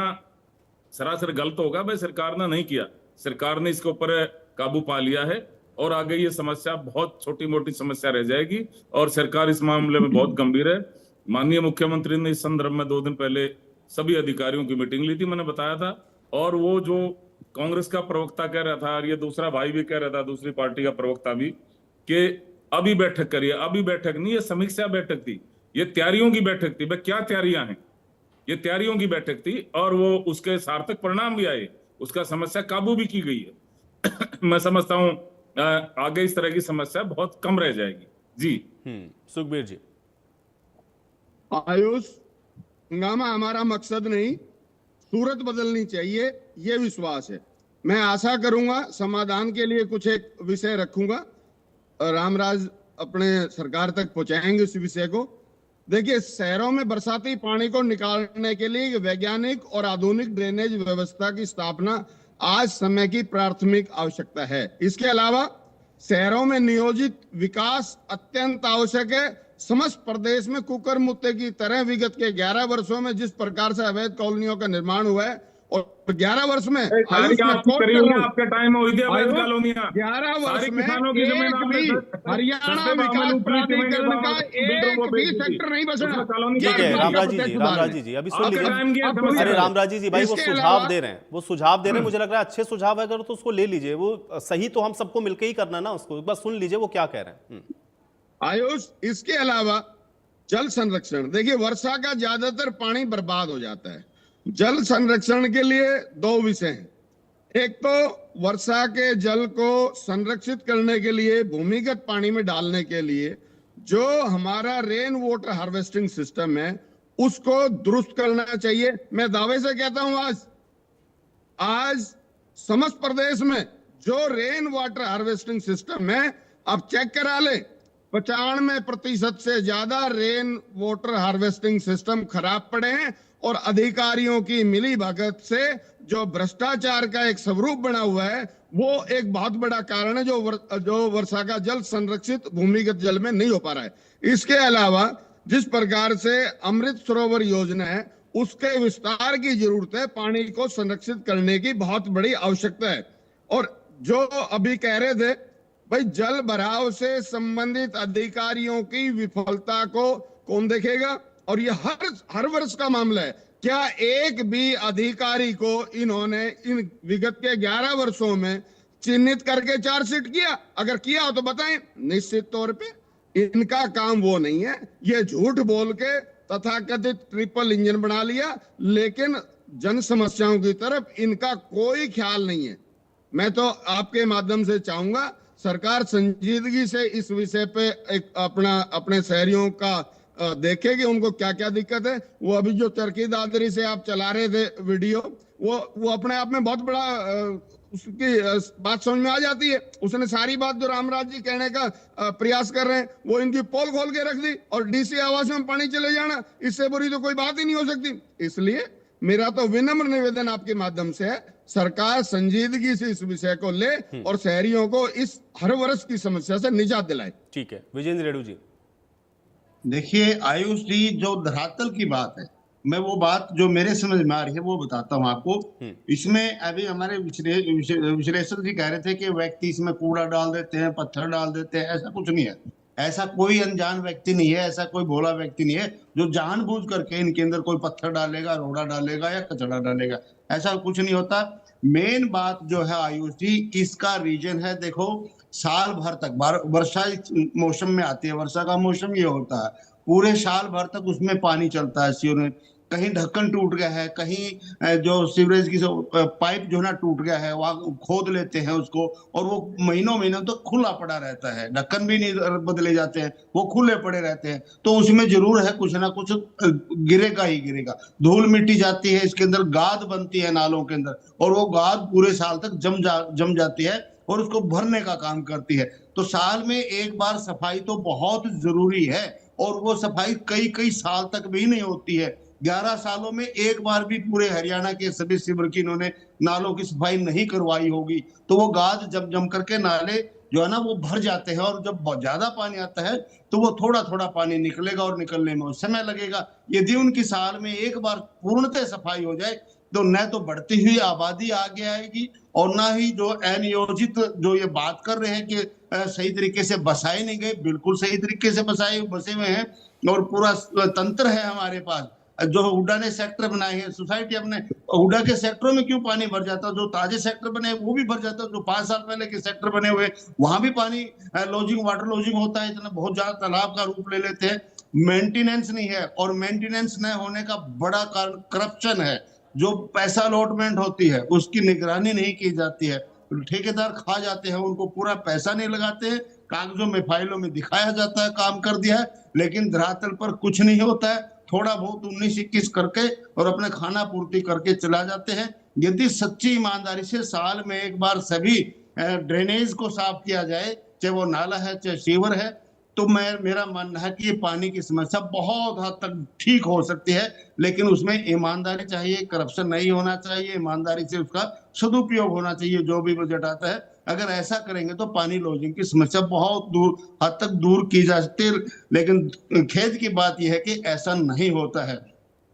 सरासर गलत होगा। भाई सरकार ने नहीं किया, सरकार ने इसके ऊपर काबू पा लिया है, और आगे ये समस्या बहुत छोटी मोटी समस्या रह जाएगी, और सरकार इस मामले में बहुत गंभीर है। माननीय मुख्यमंत्री ने इस संदर्भ में 2 दिन पहले सभी अधिकारियों की मीटिंग ली थी, मैंने बताया था। और वो जो कांग्रेस का प्रवक्ता कह रहा था, और ये दूसरा भाई भी कह रहा था, दूसरी पार्टी का प्रवक्ता भी, कि अभी बैठक करिए, अभी बैठक नहीं, ये समीक्षा बैठक थी, ये तैयारियों की बैठक थी। भाई क्या तैयारियां हैं, ये तैयारियों की बैठक थी, और वो उसके सार्थक परिणाम भी आए, उसका समस्या काबू भी की गई है। मैं समझता हूं आगे इस तरह की समस्या बहुत कम रह जाएगी। जी सुखबीर जी। आयुष, हंगामा हमारा मकसद नहीं, सूरत बदलनी चाहिए, ये विश्वास है। मैं आशा करूंगा समाधान के लिए कुछ एक विषय रखूंगा, रामराज अपने सरकार तक पहुंचाएंगे उस विषय को। देखिए, शहरों में बरसाती पानी को निकालने के लिए वैज्ञानिक और आधुनिक ड्रेनेज व्यवस्था की स्थापना आज समय की प्राथमिक आवश्यकता है। इसके अलावा शहरों में नियोजित विकास अत्यंत आवश्यक है। समस्त प्रदेश में कुकर मुत्ते की तरह विगत के 11 वर्षों में जिस प्रकार से अवैध कॉलोनियों का निर्माण हुआ है, और 11 वर्ष में आपके टाइम हुई थी अवैध कॉलोनियां, 11 वर्ष में किसानों की जमीन हरियाणा विकास प्राधिकरण का एक भी सेक्टर नहीं बचा। ठीक है रामराजी जी अभी सुन लीजिए। अरे रामराजी जी भाई, वो सुझाव दे रहे हैं, मुझे लग रहा है अच्छे सुझाव है, अगर तो उसको ले लीजिए, वो सही तो हम सबको मिलकर ही करना ना, उसको एक बार सुन लीजिए वो क्या कह रहे हैं। आयुष, इसके अलावा जल संरक्षण, देखिए वर्षा का ज्यादातर पानी बर्बाद हो जाता है। जल संरक्षण के लिए दो विषय हैं। एक तो वर्षा के जल को संरक्षित करने के लिए भूमिगत पानी में डालने के लिए जो हमारा रेन वाटर हार्वेस्टिंग सिस्टम है उसको दुरुस्त करना चाहिए। मैं दावे से कहता हूं आज समस्त प्रदेश में जो रेन वाटर हार्वेस्टिंग सिस्टम है अब चेक करा ले, 95% से ज्यादा रेन वाटर हार्वेस्टिंग सिस्टम खराब पड़े हैं और अधिकारियों की मिली भगत से जो भ्रष्टाचार का एक स्वरूप बना हुआ है वो एक बहुत बड़ा कारण है जो वर्षा का जल संरक्षित भूमिगत जल में नहीं हो पा रहा है। इसके अलावा जिस प्रकार से अमृत सरोवर योजना है उसके विस्तार की जरूरत है। पानी को संरक्षित करने की बहुत बड़ी आवश्यकता है। और जो अभी कह रहे थे भाई जल भराव से संबंधित अधिकारियों की विफलता को कौन देखेगा, और ये हर वर्ष का मामला है। क्या एक भी अधिकारी को इन्होंने इन विगत के 11 वर्षों में चिन्हित करके चार्जशीट किया? अगर किया हो तो बताएं। निश्चित तौर पे इनका काम वो नहीं है। ये झूठ बोल के तथाकथित ट्रिपल इंजन बना लिया, लेकिन जन समस्याओं की तरफ इनका कोई ख्याल नहीं है। मैं तो आपके माध्यम से चाहूंगा सरकार संजीदगी से इस विषय पे एक अपने शहरियों का देखे कि उनको क्या क्या दिक्कत है। वो अभी जो चरखी दादरी से आप चला रहे थे वीडियो, वो अपने आप में बहुत बड़ा उसकी बात समझ में आ जाती है। उसने सारी बात जो रामराज जी कहने का प्रयास कर रहे हैं वो इनकी पोल खोल के रख दी और डीसी आवास में पानी चले जाना, इससे बुरी तो कोई बात ही नहीं हो सकती। इसलिए मेरा तो विनम्र निवेदन आपके माध्यम से है सरकार संजीदगी से इस विषय को ले और शहरियों को इस हर वर्ष की समस्या से निजात दिलाए। ठीक है, विजेंद्र रेणु जी। देखिए आयुष जी, जो धरातल की बात है, मैं वो बात जो मेरे समझ में आ रही है वो बताता हूँ आपको। इसमें अभी हमारे विश्लेषक जी कह रहे थे कि व्यक्ति इसमें कूड़ा डाल देते हैं, पत्थर डाल देते हैं। ऐसा कुछ नहीं है। ऐसा कोई अनजान व्यक्ति नहीं है, ऐसा कोई भोला व्यक्ति नहीं है जो जानबूझ करके इनके अंदर कोई पत्थर डालेगा, रोड़ा डालेगा या कचरा डालेगा। ऐसा कुछ नहीं होता। मेन बात जो है आयुष जी, इसका रीजन है, देखो साल भर तक वर्षा मौसम में आती है। वर्षा का मौसम ये होता है पूरे साल भर तक उसमें पानी चलता है। सीवर में कहीं ढक्कन टूट गया है, कहीं जो सीवरेज की पाइप जो है ना टूट गया है, वहां खोद लेते हैं उसको और वो महीनों महीनों तक खुला पड़ा रहता है। ढक्कन भी नहीं बदले जाते हैं, वो खुले पड़े रहते हैं। तो उसमें जरूर है कुछ ना कुछ गिरेगा ही गिरेगा। धूल मिट्टी जाती है, इसके अंदर गाद बनती है नालों के अंदर और वो गाद पूरे साल तक जम जाती है और उसको भरने का काम करती है। तो साल में एक बार सफाई तो बहुत जरूरी है और वो सफाई कई साल तक भी नहीं होती है। 11 सालों में एक बार भी पूरे हरियाणा के सभी सीवर की इन्होंने नालों की सफाई नहीं करवाई होगी। तो वो गाद जम करके नाले जो है ना वो भर जाते हैं और जब बहुत ज्यादा पानी आता है तो वो थोड़ा थोड़ा पानी निकलेगा और निकलने में समय लगेगा। यदि उनकी साल में एक बार पूर्णतः सफाई हो जाए तो न तो बढ़ती हुई आबादी आगे आएगी और ना ही जो अनियोजित जो ये बात कर रहे हैं कि सही तरीके से बसाए नहीं गए, बिल्कुल सही तरीके से बसे हुए हैं और पूरा तंत्र है हमारे पास। जो हुड्डा ने सेक्टर बनाए हैं, सोसाइटी अपने हुड्डा के सेक्टरों में क्यों पानी भर जाता है? जो ताजे सेक्टर बने वो भी भर जाता है। जो 5 साल पहले के सेक्टर बने हुए वहां भी पानी वाटर लॉजिंग होता है, इतना बहुत ज्यादा तालाब का रूप ले लेते हैं। मेंटेनेंस नहीं है और मेंटेनेंस न होने का बड़ा कारण करप्शन है। जो पैसा अलॉटमेंट होती है उसकी निगरानी नहीं की जाती है, ठेकेदार खा जाते हैं, उनको पूरा पैसा नहीं लगाते हैं, कागजों में फाइलों में दिखाया जाता है काम कर दिया है, लेकिन धरातल पर कुछ नहीं होता है। थोड़ा बहुत 19-21 करके और अपने खाना पूर्ति करके चला जाते हैं। यदि सच्ची ईमानदारी से साल में एक बार सभी ड्रेनेज को साफ किया जाए, चाहे वो नाला है चाहे सीवर है, तो मेरा मानना है कि ये पानी की समस्या बहुत हद तक ठीक हो सकती है। लेकिन उसमें ईमानदारी चाहिए, करप्शन नहीं होना चाहिए, ईमानदारी से उसका सदुपयोग होना चाहिए जो भी बजट आता है। अगर ऐसा करेंगे तो पानी लॉजिंग की समस्या बहुत हद तक दूर की जा सकती है। लेकिन खेद की बात यह है कि ऐसा नहीं होता है।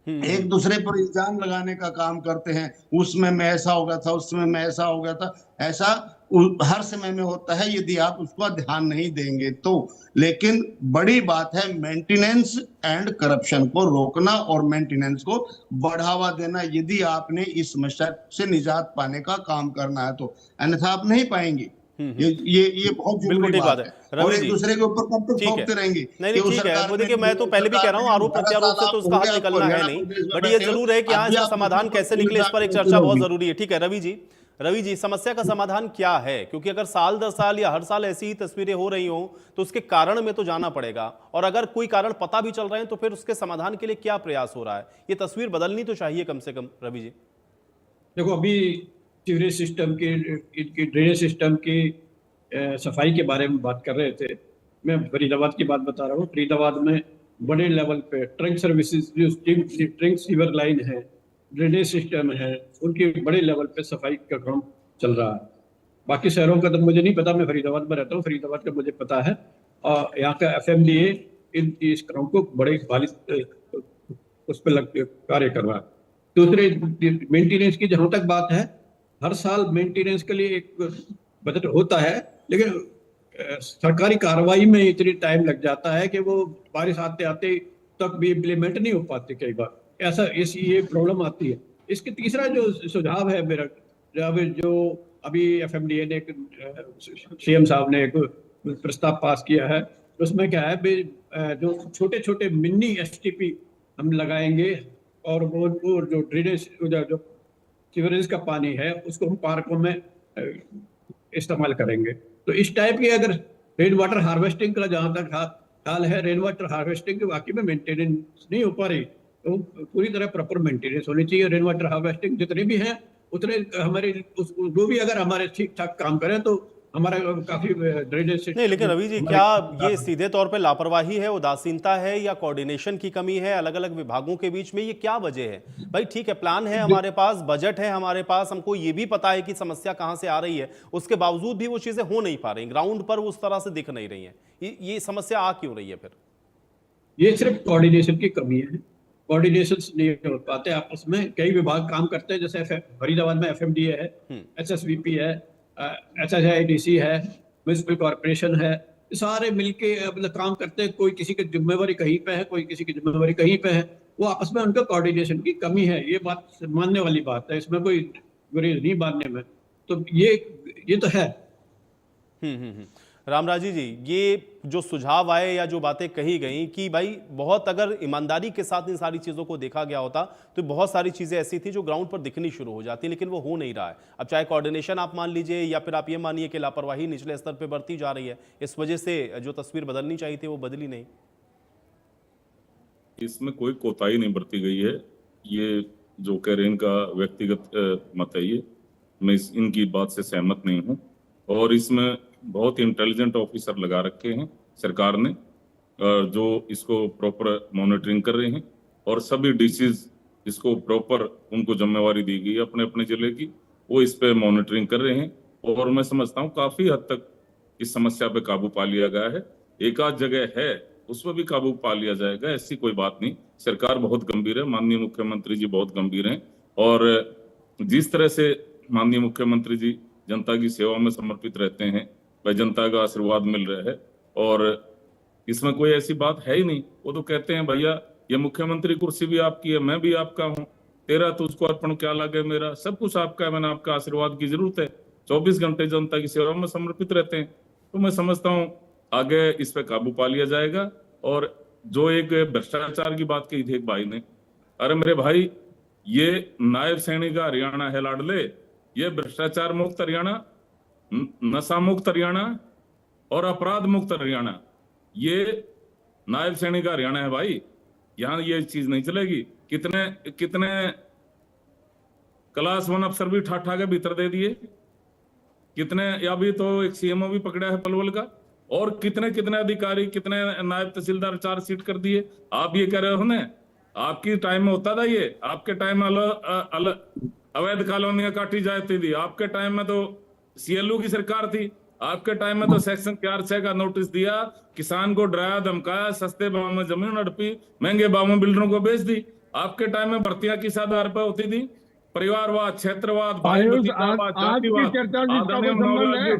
एक दूसरे पर इल्जाम लगाने का काम करते हैं, उसमें मैं ऐसा हो गया था, उसमें मैं ऐसा हो गया था। ऐसा हर समय में होता है यदि आप उसका ध्यान नहीं देंगे तो। लेकिन बड़ी बात है मेंटेनेंस एंड करप्शन को रोकना और मेंटेनेंस को बढ़ावा देना, यदि आपने इस समस्या से निजात पाने का काम करना है तो, अन्यथा आप नहीं पाएंगे। ये बहुत बिल्कुल जरूरी ठीक बात बात है। है। और रवि एक जी, दूसरे के ऊपर कब तक ठीक है। ठोकते रहेंगे नहीं कि नहीं वो ठीक है, सरकार वो देखिए में मैं तो थी, पहले भी कह सरकार रहा हूँ में आरोप 18 प्रत्यारोप साल से तो आप उसका हो हल गए, आप निकलना है हरियाणा नहीं, प्रदेश में बट ये बैठे हो, जरूर है कि अब यहाँ भी इसका आप समाधान कैसे पुलिस निकले इस पर एक चर्चा बहुत होगी। जरूरी है। ठीक है रवि जी समस्या का समाधान क्या है, क्योंकि अगर साल दर साल या हर साल ऐसी ही तस्वीरें हो रही हो तो उसके कारण में तो जाना पड़ेगा, और अगर कोई कारण पता भी चल रहे हैं तो फिर उसके समाधान के लिए क्या प्रयास हो रहा है, ये तस्वीर बदलनी तो चाहिए कम से कम। रवि जी देखो, अभी सीवरेज सिस्टम की ड्रेनेज सिस्टम की सफाई के बारे में बात कर रहे थे। मैं फरीदाबाद की बात बता रहा हूँ। फरीदाबाद में बड़े लेवल पे ट्रंक सर्विसेज, जो ट्रंक सीवर लाइन है, ड्रेनेज सिस्टम है, उनकी बड़े लेवल पे सफाई का काम चल रहा है। बाकी शहरों का तो मुझे नहीं पता, मैं फरीदाबाद में रहता हूँ, फरीदाबाद का मुझे पता है। और यहाँ का FMDA इस काम को बड़े उस पर कार्य कर रहा है। दूसरे मेंटेनेंस की जहां तक बात है, हर साल मेंटेनेंस के लिए एक बजट होता है, लेकिन सरकारी कार्रवाई में इतनी टाइम लग जाता है कि वो बारिश आते आते तक भी इम्प्लीमेंट नहीं हो पाती। कई बार ऐसा ये प्रॉब्लम आती है। इसके तीसरा जो सुझाव है मेरा, जो अभी FMDA ने CM साहब ने एक प्रस्ताव पास किया है, उसमें क्या है, जो छोटे छोटे मिनी STP हम लगाएंगे, और वो जो ड्रेनेज जो सीवरेज का पानी है उसको हम पार्कों में इस्तेमाल करेंगे। तो इस टाइप की अगर रेन वाटर हार्वेस्टिंग का जहाँ तक हाल है, रेन वाटर हार्वेस्टिंग के वाकई में मेंटेनेंस नहीं हो पा रही, तो पूरी तरह प्रॉपर मेंटेनेंस होनी चाहिए। रेन वाटर हार्वेस्टिंग जितने भी हैं उतने हमारे वो भी अगर हमारे ठीक ठाक काम करें तो हमारा काफी ड्रेनेज नहीं, लेकिन रवि जी क्या ये सीधे तौर पे लापरवाही है, उदासीनता है, या कोऑर्डिनेशन की कमी है अलग अलग विभागों के बीच में, ये क्या वजह है? भाई ठीक है, प्लान है हमारे पास, बजट है हमारे पास, हमको ये भी पता है कि समस्या कहां से आ रही है, उसके बावजूद भी वो चीजें हो नहीं पा रही, ग्राउंड पर वो उस तरह से दिख नहीं रही है। ये समस्या आ क्यों रही है फिर? ये सिर्फ कोऑर्डिनेशन की कमी है। कोऑर्डिनेशन नहीं हो पाते आपस में। कई विभाग काम करते हैं, जैसे फरीदाबाद में FMDA है, SSVP है, SHIDC है, म्यूनिसिपल कॉर्पोरेशन है, सारे मिलके मतलब काम करते हैं। कोई किसी की जिम्मेवारी कहीं पे है, कोई किसी की जिम्मेवारी कहीं पे है, वो आपस में उनका कोऑर्डिनेशन की कमी है। ये बात मानने वाली बात है, इसमें कोई गुरेज नहीं मानने में। तो ये तो है। रामराजी जी, ये जो सुझाव आए या जो बातें कही गई कि भाई बहुत अगर ईमानदारी के साथ इन सारी चीज़ों को देखा गया होता तो बहुत सारी चीज़ें ऐसी थी जो ग्राउंड पर दिखनी शुरू हो जाती, लेकिन वो हो नहीं रहा है। अब चाहे कोऑर्डिनेशन आप मान लीजिए या फिर आप ये मानिए कि लापरवाही निचले स्तर पर बढ़ती जा रही है, इस वजह से जो तस्वीर बदलनी चाहिए थी वो बदली नहीं। इसमें कोई कोताही नहीं बरती गई है। ये जो कह रहे हैं इनका व्यक्तिगत मत है, ये मैं इनकी बात से सहमत नहीं हूँ। और इसमें बहुत इंटेलिजेंट ऑफिसर लगा रखे हैं सरकार ने, जो इसको प्रॉपर मॉनिटरिंग कर रहे हैं, और सभी DCs इसको प्रॉपर उनको जिम्मेवारी दी गई अपने अपने जिले की, वो इस पे मॉनिटरिंग कर रहे हैं। और मैं समझता हूँ काफी हद तक इस समस्या पे काबू पा लिया गया है। एक आध जगह है उस पर भी काबू पा लिया जाएगा, ऐसी कोई बात नहीं। सरकार बहुत गंभीर है, माननीय मुख्यमंत्री जी बहुत गंभीर हैं, और जिस तरह से माननीय मुख्यमंत्री जी जनता की सेवा में समर्पित रहते हैं, वह जनता का आशीर्वाद मिल रहा है, और इसमें कोई ऐसी बात है ही नहीं। वो तो कहते हैं भैया ये मुख्यमंत्री कुर्सी भी आपकी है, मैं भी आपका हूँ, तेरा तुझको अर्पण क्या लगे मेरा, सब कुछ आपका है, मैंने आपका आशीर्वाद की जरूरत है। 24 घंटे जनता की सेवा में समर्पित रहते हैं। तो मैं समझता हूँ आगे इस पे काबू पा लिया जाएगा। और जो एक भ्रष्टाचार की बात कही थी एक भाई ने, अरे मेरे भाई, ये नायब सैनिक का हरियाणा है लाडले, ये भ्रष्टाचार मुक्त हरियाणा, नशा मुक्त हरियाणा और अपराध मुक्त हरियाणा, ये नायब सैनिक का हरियाणा है भाई। यहाँ ये चीज नहीं चलेगी। कितने क्लास 1 अफसर भी ठाठा के भीतर दे दिए, कितने, या भी तो एक CMO भी पकड़ा है पलवल का, और कितने अधिकारी, कितने नायब तहसीलदार चार्जशीट कर दिए। आप ये कह रहे हो ना, आपकी टाइम में होता था ये, आपके टाइम में अवैध कॉलोनियां काटी जाती थी, आपके टाइम में तो CLU की सरकार थी, आपके टाइम में तो सेक्शन 4(6) का नोटिस दिया, किसान को डराया धमकाया, सस्ते भाव में जमीन हड़पी, महंगे भाव में बिल्डरों को बेच दी। आपके टाइम में भर्तियां किस आधार पर होती थी? परिवारवाद, क्षेत्रवाद, भाई-भतीजावाद, जातिवाद।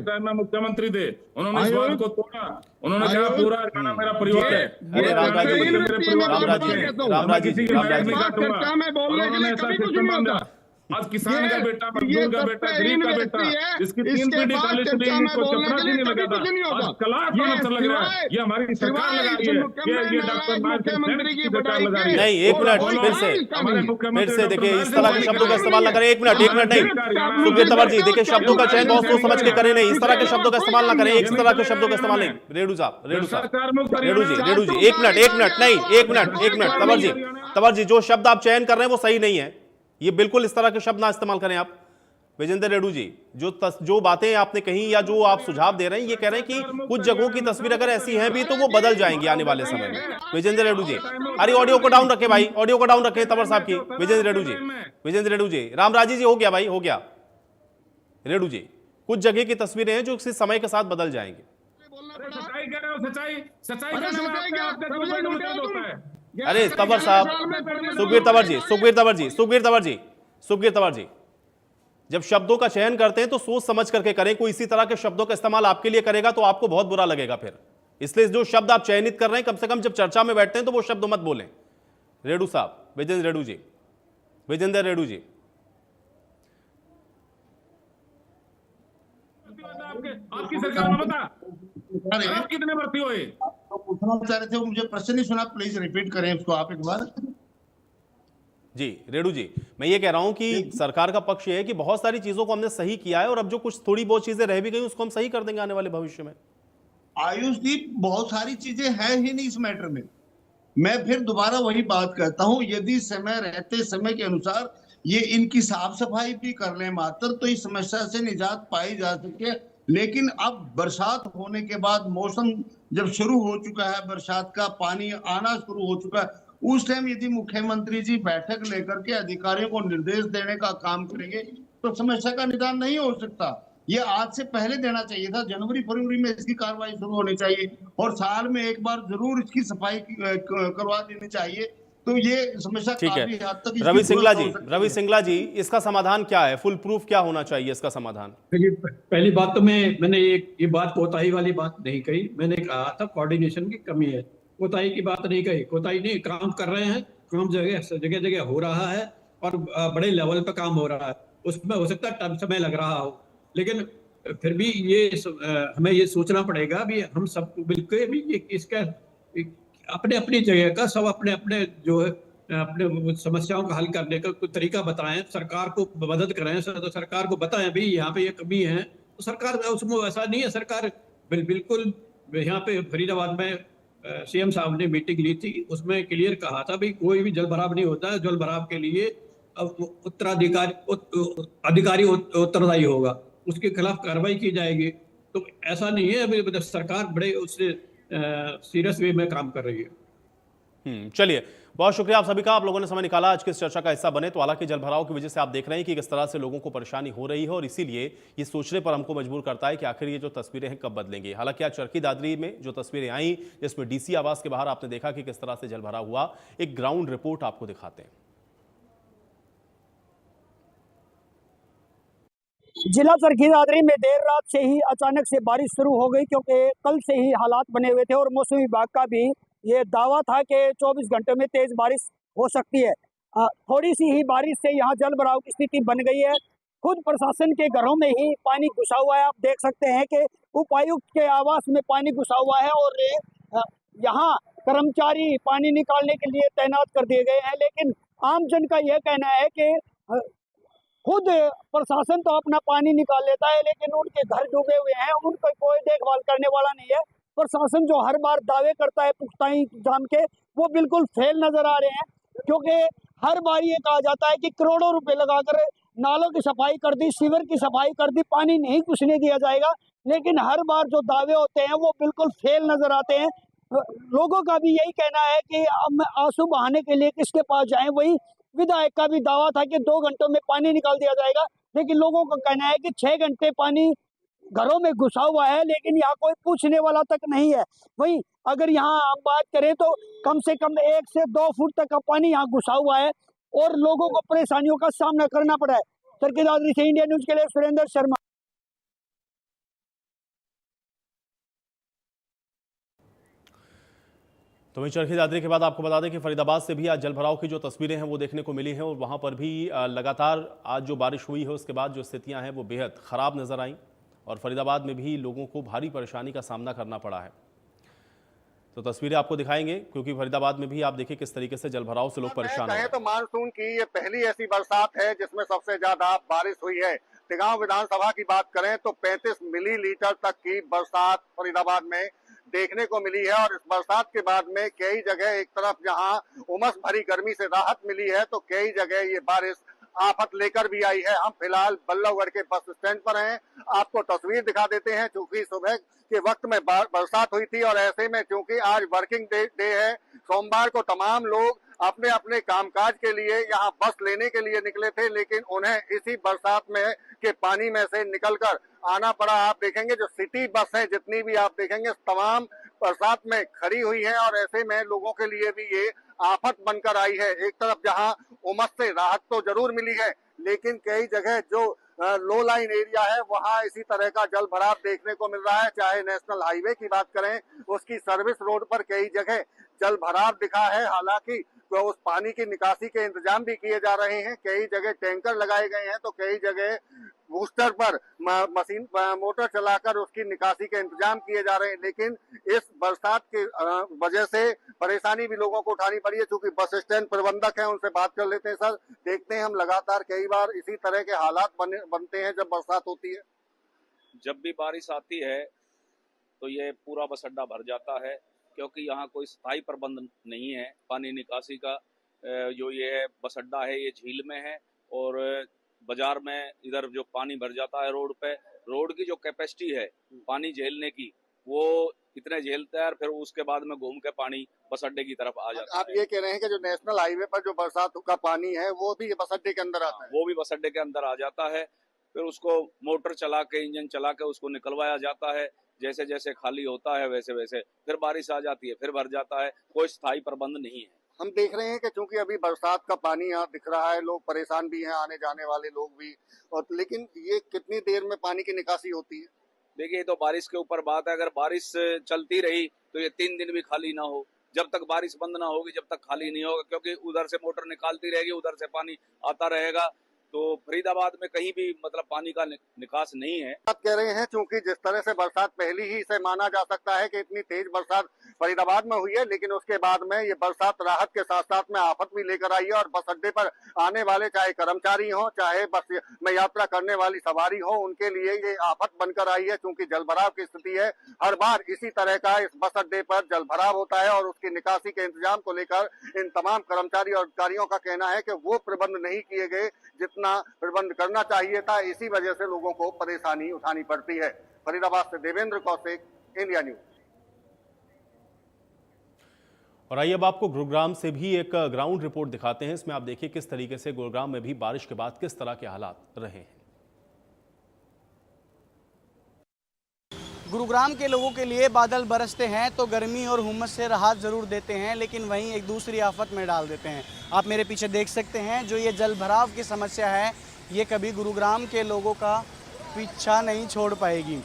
टाइम में मुख्यमंत्री थे, उन्होंने इस बात को तोड़ा, उन्होंने कहा पूरा हरियाणा मेरा परिवार है। अरे रामराजी जी, मेरे परिवार रामराजी जी, उन्होंने ऐसा सिस्टम बांधा। आज किसान का बेटा, मजदूर का बेटा, गरीब का बेटा, इसकी 3 इसके पीढ़ी बाद कॉलेज चर्चा में में इसको बोलने चपरासी के लिए नहीं लगा कभी कुछ नहीं था, होगा। आज कलाश का नक्शा लग रहा है। ये हमारी सरकार लगा रही है, ये डॉक्टर मुख्यमंत्री की सरकार बड़ाई लगा के रही है। नहीं, एक मिनट, बोलो, फिर से हमारे फिर मुख्यमंत्री से डॉक्टर देखिए, इस नारायण तरह के सिंह शब्दों का राय इस्तेमाल ना करें। एक मिनट नहीं, सुखबीर तंवर जी देखिए, शब्दों का चयन बहुत सोच समझ के करें, नहीं इस तरह के शब्दों का इस्तेमाल ना करें, इस तरह के शब्दों का इस्तेमाल नहीं। रेणु साहब, रेणु जी, एक मिनट नहीं, एक मिनट तंवर जी, जो शब्द आप चयन कर रहे हैं वो सही नहीं है, ये बिल्कुल इस तरह के शब्द ना इस्तेमाल करें आप। विजेंद्र रेड्डी जी, जो बातें आपने कही या जो आप सुझाव दे रहे हैं, ये कह रहे हैं कि कुछ जगहों की तस्वीर अगर ऐसी है भी तो वो बदल जाएंगी आने वाले समय में। विजेंद्र रेड्डी जी, अरे ऑडियो को डाउन रखें भाई, ऑडियो को डाउन रखें तंवर साहब की। विजेंद्र रेड्डी जी, रामराजी जी, हो गया भाई, हो गया। रेड्डी जी, कुछ जगह की तस्वीरें हैं जो किसी समय के साथ बदल जाएंगी। अरे तंवर साहब, सुखबीर तंवर जी, जब शब्दों का चयन करते हैं तो सोच समझ करके करें। कोई इसी तरह के शब्दों का इस्तेमाल आपके लिए करेगा तो आपको बहुत बुरा लगेगा फिर। इसलिए जो शब्द आप चयनित कर रहे हैं, कम से कम जब चर्चा में बैठते हैं तो वो शब्द मत बोलें। रेड्डी साहब, विजेंद्र रेड्डी जी, आपकी सरकार में बता आप कितने भर्ती हुए? तो पूछना चाह रहे थे, मुझे प्रश्न नहीं सुना, प्लीज रिपीट करें उसको आप एक बार। जी रेड्डी जी, मैं ये कह रहा हूं कि सरकार का पक्ष ये है कि बहुत सारी चीजों को हमने सही किया है और अब जो कुछ थोड़ी बहुत चीजें रह भी गई उसको हम सही कर देंगे आने वाले भविष्य में। आयुष जी, बहुत सारी चीजें हैं ही नहीं इस मैटर में। मैं फिर दोबारा वही बात कहता हूं, यदि समय रहते समय के अनुसार ये इनकी साफ सफाई भी कर लें मात्र, तो इस समस्या से निजात पाई जा सके। लेकिन अब बरसात होने के बाद मौसम जब शुरू हो चुका है, बरसात का पानी आना शुरू हो चुका है, उस टाइम यदि मुख्यमंत्री जी बैठक लेकर के अधिकारियों को निर्देश देने का काम करेंगे तो समस्या का निदान नहीं हो सकता। ये आज से पहले देना चाहिए था, जनवरी फरवरी में इसकी कार्रवाई शुरू होनी चाहिए और साल में एक बार जरूर इसकी सफाई करवा देनी चाहिए। तो ये समस्या ठीक है। काफी हद तक रवि सिंगला जी, इसका समाधान क्या है? फुल प्रूफ क्या होना चाहिए इसका समाधान? देखिए, पहली बात तो मैंने ये बात कोताही वाली बात नहीं कही। मैंने कहा था कोऑर्डिनेशन की कमी है, कोताही की बात नहीं कही। कोताही नहीं, काम कर रहे हैं, काम जगह जगह हो रहा है और बड़े लेवल पे काम हो रहा है। उसमें हो सकता है समय लग रहा हो, लेकिन फिर भी हमें ये सोचना पड़ेगा भी हम सबको मिलकर भी इसका अपने अपनी जगह का सब अपने अपने जो है अपने समस्याओं का हल करने का कोई तरीका बताएं, सरकार को मदद करें, तो सरकार को बताएं भी यहाँ पे ये कमी है। तो सरकार उसमें ऐसा नहीं है, सरकार बिल्कुल यहाँ पे फरीदाबाद में सीएम साहब ने मीटिंग ली थी, उसमें क्लियर कहा था भी कोई भी जल भराव नहीं होता है, जल भराव के लिए अधिकारी उत्तरदायी होगा, उसके खिलाफ कार्रवाई की जाएगी। तो ऐसा नहीं है, अभी सरकार बड़े उससे सीरियस वे में काम कर रही है। चलिए, बहुत शुक्रिया आप सभी का, आप लोगों ने समय निकाला आज की इस चर्चा का हिस्सा बने। तो हालांकि जलभराव की वजह से आप देख रहे हैं कि किस तरह से लोगों को परेशानी हो रही है और इसीलिए ये सोचने पर हमको मजबूर करता है कि आखिर ये जो तस्वीरें हैं कब बदलेंगी। हालांकि आज चरखी दादरी में जो तस्वीरें आई, जिसमें डीसी आवास के बाहर आपने देखा कि किस तरह से जलभराव हुआ, एक ग्राउंड रिपोर्ट आपको दिखाते हैं। जिला चरखी दादरी में देर रात से ही अचानक से बारिश शुरू हो गई, क्योंकि कल से ही हालात बने हुए थे और मौसम विभाग का भी ये दावा था कि 24 घंटे में तेज बारिश हो सकती है। थोड़ी सी ही बारिश से यहाँ जल भराव की स्थिति बन गई है। खुद प्रशासन के घरों में ही पानी घुसा हुआ है। आप देख सकते हैं कि उपायुक्त के आवास में पानी घुसा हुआ है और यहाँ कर्मचारी पानी निकालने के लिए तैनात कर दिए गए हैं। लेकिन आम जन का यह कहना है कि खुद प्रशासन तो अपना पानी निकाल लेता है, लेकिन उनके घर डूबे हुए हैं, उनका कोई देखभाल करने वाला नहीं है। प्रशासन जो हर बार दावे करता है पुख्ता इंतजाम के, वो बिल्कुल फेल नजर आ रहे हैं, क्योंकि हर बार ये कहा जाता है कि करोड़ों रुपए लगाकर नालों की सफाई कर दी, सीवर की सफाई कर दी, पानी नहीं घुसने दिया जाएगा, लेकिन हर बार जो दावे होते हैं वो बिल्कुल फेल नजर आते हैं। लोगों का भी यही कहना है कि हम आंसू बहाने के लिए किसके पास जाएं। वही विधायक का भी दावा था कि 2 घंटों में पानी निकाल दिया जाएगा, लेकिन लोगों का कहना है कि 6 घंटे पानी घरों में घुसा हुआ है, लेकिन यहाँ कोई पूछने वाला तक नहीं है। वहीं अगर यहाँ हम बात करें तो कम से कम 1 से 2 फुट तक का पानी यहाँ घुसा हुआ है और लोगों को परेशानियों का सामना करना पड़ा है। चरखी दादरी से इंडिया न्यूज के लिए सुरेंद्र शर्मा। तो वहीं चरखी दादरी के बाद आपको बता दें कि फरीदाबाद से भी आज जलभराव की जो तस्वीरें हैं वो देखने को मिली हैं और वहां पर भी लगातार आज जो बारिश हुई है उसके बाद जो स्थितियां हैं वो बेहद खराब नजर आईं और फरीदाबाद में भी लोगों को भारी परेशानी का सामना करना पड़ा है। तो तस्वीरें आपको दिखाएंगे क्योंकि फरीदाबाद में भी आप देखिए किस तरीके से जलभराव से लोग परेशान हैं। तो मानसून की ये पहली ऐसी बरसात है जिसमें सबसे ज्यादा बारिश हुई है। तिगांव विधानसभा की बात करें तो 35 मिलीलीटर तक की बरसात फरीदाबाद में देखने को मिली है और इस बरसात के बाद में कई जगह एक तरफ जहां उमस भरी गर्मी से राहत मिली है तो कई जगह ये बारिश आफत लेकर भी आई है। हम फिलहाल बल्लभगढ़ के बस स्टैंड पर हैं, आपको तस्वीर दिखा देते हैं। चूंकि सुबह के वक्त में बरसात हुई थी और ऐसे में चूंकि आज वर्किंग डे है, सोमवार को तमाम लोग अपने अपने कामकाज के लिए यहाँ बस लेने के लिए निकले थे, लेकिन उन्हें इसी बरसात में के पानी में से निकलकर आना पड़ा। आप देखेंगे जो सिटी बस है जितनी भी आप देखेंगे तमाम बरसात में खड़ी हुई है और ऐसे में लोगों के लिए भी ये आफत बनकर आई है। एक तरफ जहां उमस से राहत तो जरूर मिली है, लेकिन कई जगह जो लो लाइन एरिया है वहां इसी तरह का जल भराव देखने को मिल रहा है। चाहे नेशनल हाईवे की बात करें, उसकी सर्विस रोड पर कई जगह जल भराव दिखा है। हालांकि तो उस पानी की निकासी के इंतजाम भी किए जा रहे हैं। कई जगह टैंकर लगाए गए हैं तो कई जगह बूस्टर पर मशीन मोटर चलाकर उसकी निकासी के इंतजाम किए जा रहे हैं। लेकिन इस बरसात की वजह से परेशानी भी लोगों को उठानी पड़ी है। चूंकि बस स्टैंड प्रबंधक हैं, उनसे बात कर लेते हैं। सर, देखते हैं हम लगातार कई बार इसी तरह के हालात बनते हैं जब बरसात होती है। जब भी बारिश आती है तो ये पूरा बस अड्डा भर जाता है, क्योंकि यहाँ कोई स्थायी प्रबंध नहीं है पानी निकासी का। जो ये है बस अड्डा है ये झील में है और बाजार में इधर जो पानी भर जाता है रोड पे, रोड की जो कैपेसिटी है पानी झेलने की वो इतने झेलता है और फिर उसके बाद में घूम के पानी बस अड्डे की तरफ आ जाता है। आप ये कह रहे हैं कि जो नेशनल हाईवे पर जो बरसात का पानी है वो भी बस अड्डे के अंदर आता है? वो भी बस अड्डे के अंदर आ जाता है, फिर उसको मोटर चला के इंजन चला के उसको निकलवाया जाता है। जैसे जैसे खाली होता है वैसे वैसे फिर बारिश आ जाती है, फिर भर जाता है। कोई स्थायी प्रबंध नहीं है। हम देख रहे हैं कि चूंकि अभी बरसात का पानी यहाँ दिख रहा है, लोग परेशान भी हैं, आने जाने वाले लोग भी, और लेकिन ये कितनी देर में पानी की निकासी होती है? देखिए, तो बारिश के ऊपर बात है। अगर बारिश चलती रही तो ये 3 दिन भी खाली ना हो। जब तक बारिश बंद ना होगी जब तक खाली नहीं होगा, क्योंकि उधर से मोटर निकालती रहेगी, उधर से पानी आता रहेगा। तो फरीदाबाद में कहीं भी मतलब पानी का निकास नहीं है। बात कह रहे हैं चूंकि जिस तरह से बरसात पहली ही से माना जा सकता है कि इतनी तेज बरसात फरीदाबाद में हुई है, लेकिन उसके बाद में ये बरसात राहत के साथ साथ में आफत भी लेकर आई है। और बस अड्डे पर आने वाले चाहे कर्मचारी हो, चाहे बस में यात्रा करने वाली सवारी हो, उनके लिए ये आफत बनकर आई है। चूंकि जलभराव की स्थिति है, हर बार इसी तरह का इस बस अड्डे पर जलभराव होता है और उसकी निकासी के इंतजाम को लेकर इन तमाम कर्मचारी और अधिकारियों का कहना है कि वो प्रबंध नहीं किए गए जितना प्रबंध करना चाहिए था। इसी वजह से लोगों को परेशानी उठानी पड़ती है। फरीदाबाद से देवेंद्र कौशिक, इंडिया न्यूज। और आइए अब आपको गुरुग्राम से भी एक ग्राउंड रिपोर्ट दिखाते हैं। इसमें आप देखिए किस तरीके से गुरुग्राम में भी बारिश के बाद किस तरह के हालात रहे हैं। गुरुग्राम के लोगों के लिए बादल बरसते हैं तो गर्मी और हुमस से राहत ज़रूर देते हैं, लेकिन वहीं एक दूसरी आफत में डाल देते हैं। आप मेरे पीछे देख सकते हैं जो ये जल भराव की समस्या है, ये कभी गुरुग्राम के लोगों का पीछा नहीं छोड़ पाएगी।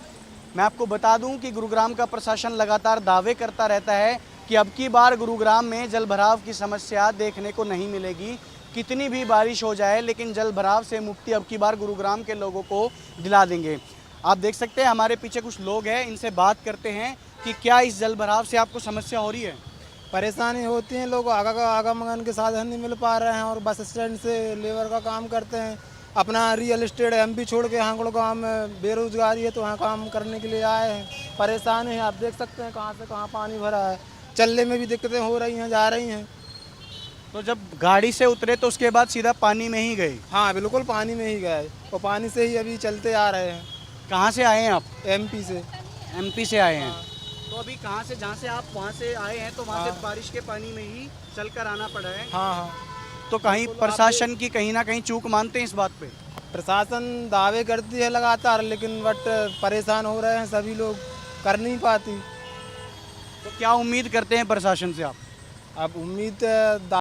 मैं आपको बता दूं कि गुरुग्राम का प्रशासन लगातार दावे करता रहता है कि अब की बार गुरुग्राम में जल भराव की समस्या देखने को नहीं मिलेगी। कितनी भी बारिश हो जाए, लेकिन जल भराव से मुक्ति अब की बार गुरुग्राम के लोगों को दिला देंगे। आप देख सकते हैं हमारे पीछे कुछ लोग हैं, इनसे बात करते हैं कि क्या इस जल भराव से आपको समस्या हो रही है? परेशानी होती है, लोग आवागमन के साधन नहीं मिल पा रहे हैं और बस स्टैंड से लेबर का काम करते हैं। अपना रियल एस्टेट एमपी छोड़ के यहाँ गाँव में बेरोजगारी है तो वहाँ काम करने के लिए आए हैं। परेशान है, आप देख सकते हैं कहाँ से कहाँ पानी भरा है। चलने में भी दिक्कतें हो रही हैं, जा रही हैं। तो जब गाड़ी से उतरे तो उसके बाद सीधा पानी में ही गए? हाँ बिल्कुल, पानी में ही गए और पानी से ही अभी चलते आ रहे हैं। कहाँ से आए हैं आप? एमपी से। एमपी से आए हैं। तो अभी कहाँ से, जहाँ से आप वहाँ से आए हैं तो वहाँ से बारिश के पानी में ही चलकर आना पड़ा है? हाँ हाँ। तो कहीं प्रशासन की कहीं ना कहीं चूक मानते हैं इस बात पे? प्रशासन दावे करती है लगातार, लेकिन बट परेशान हो रहे हैं सभी लोग, कर नहीं पाती। तो क्या उम्मीद करते हैं प्रशासन से आप? अब उम्मीद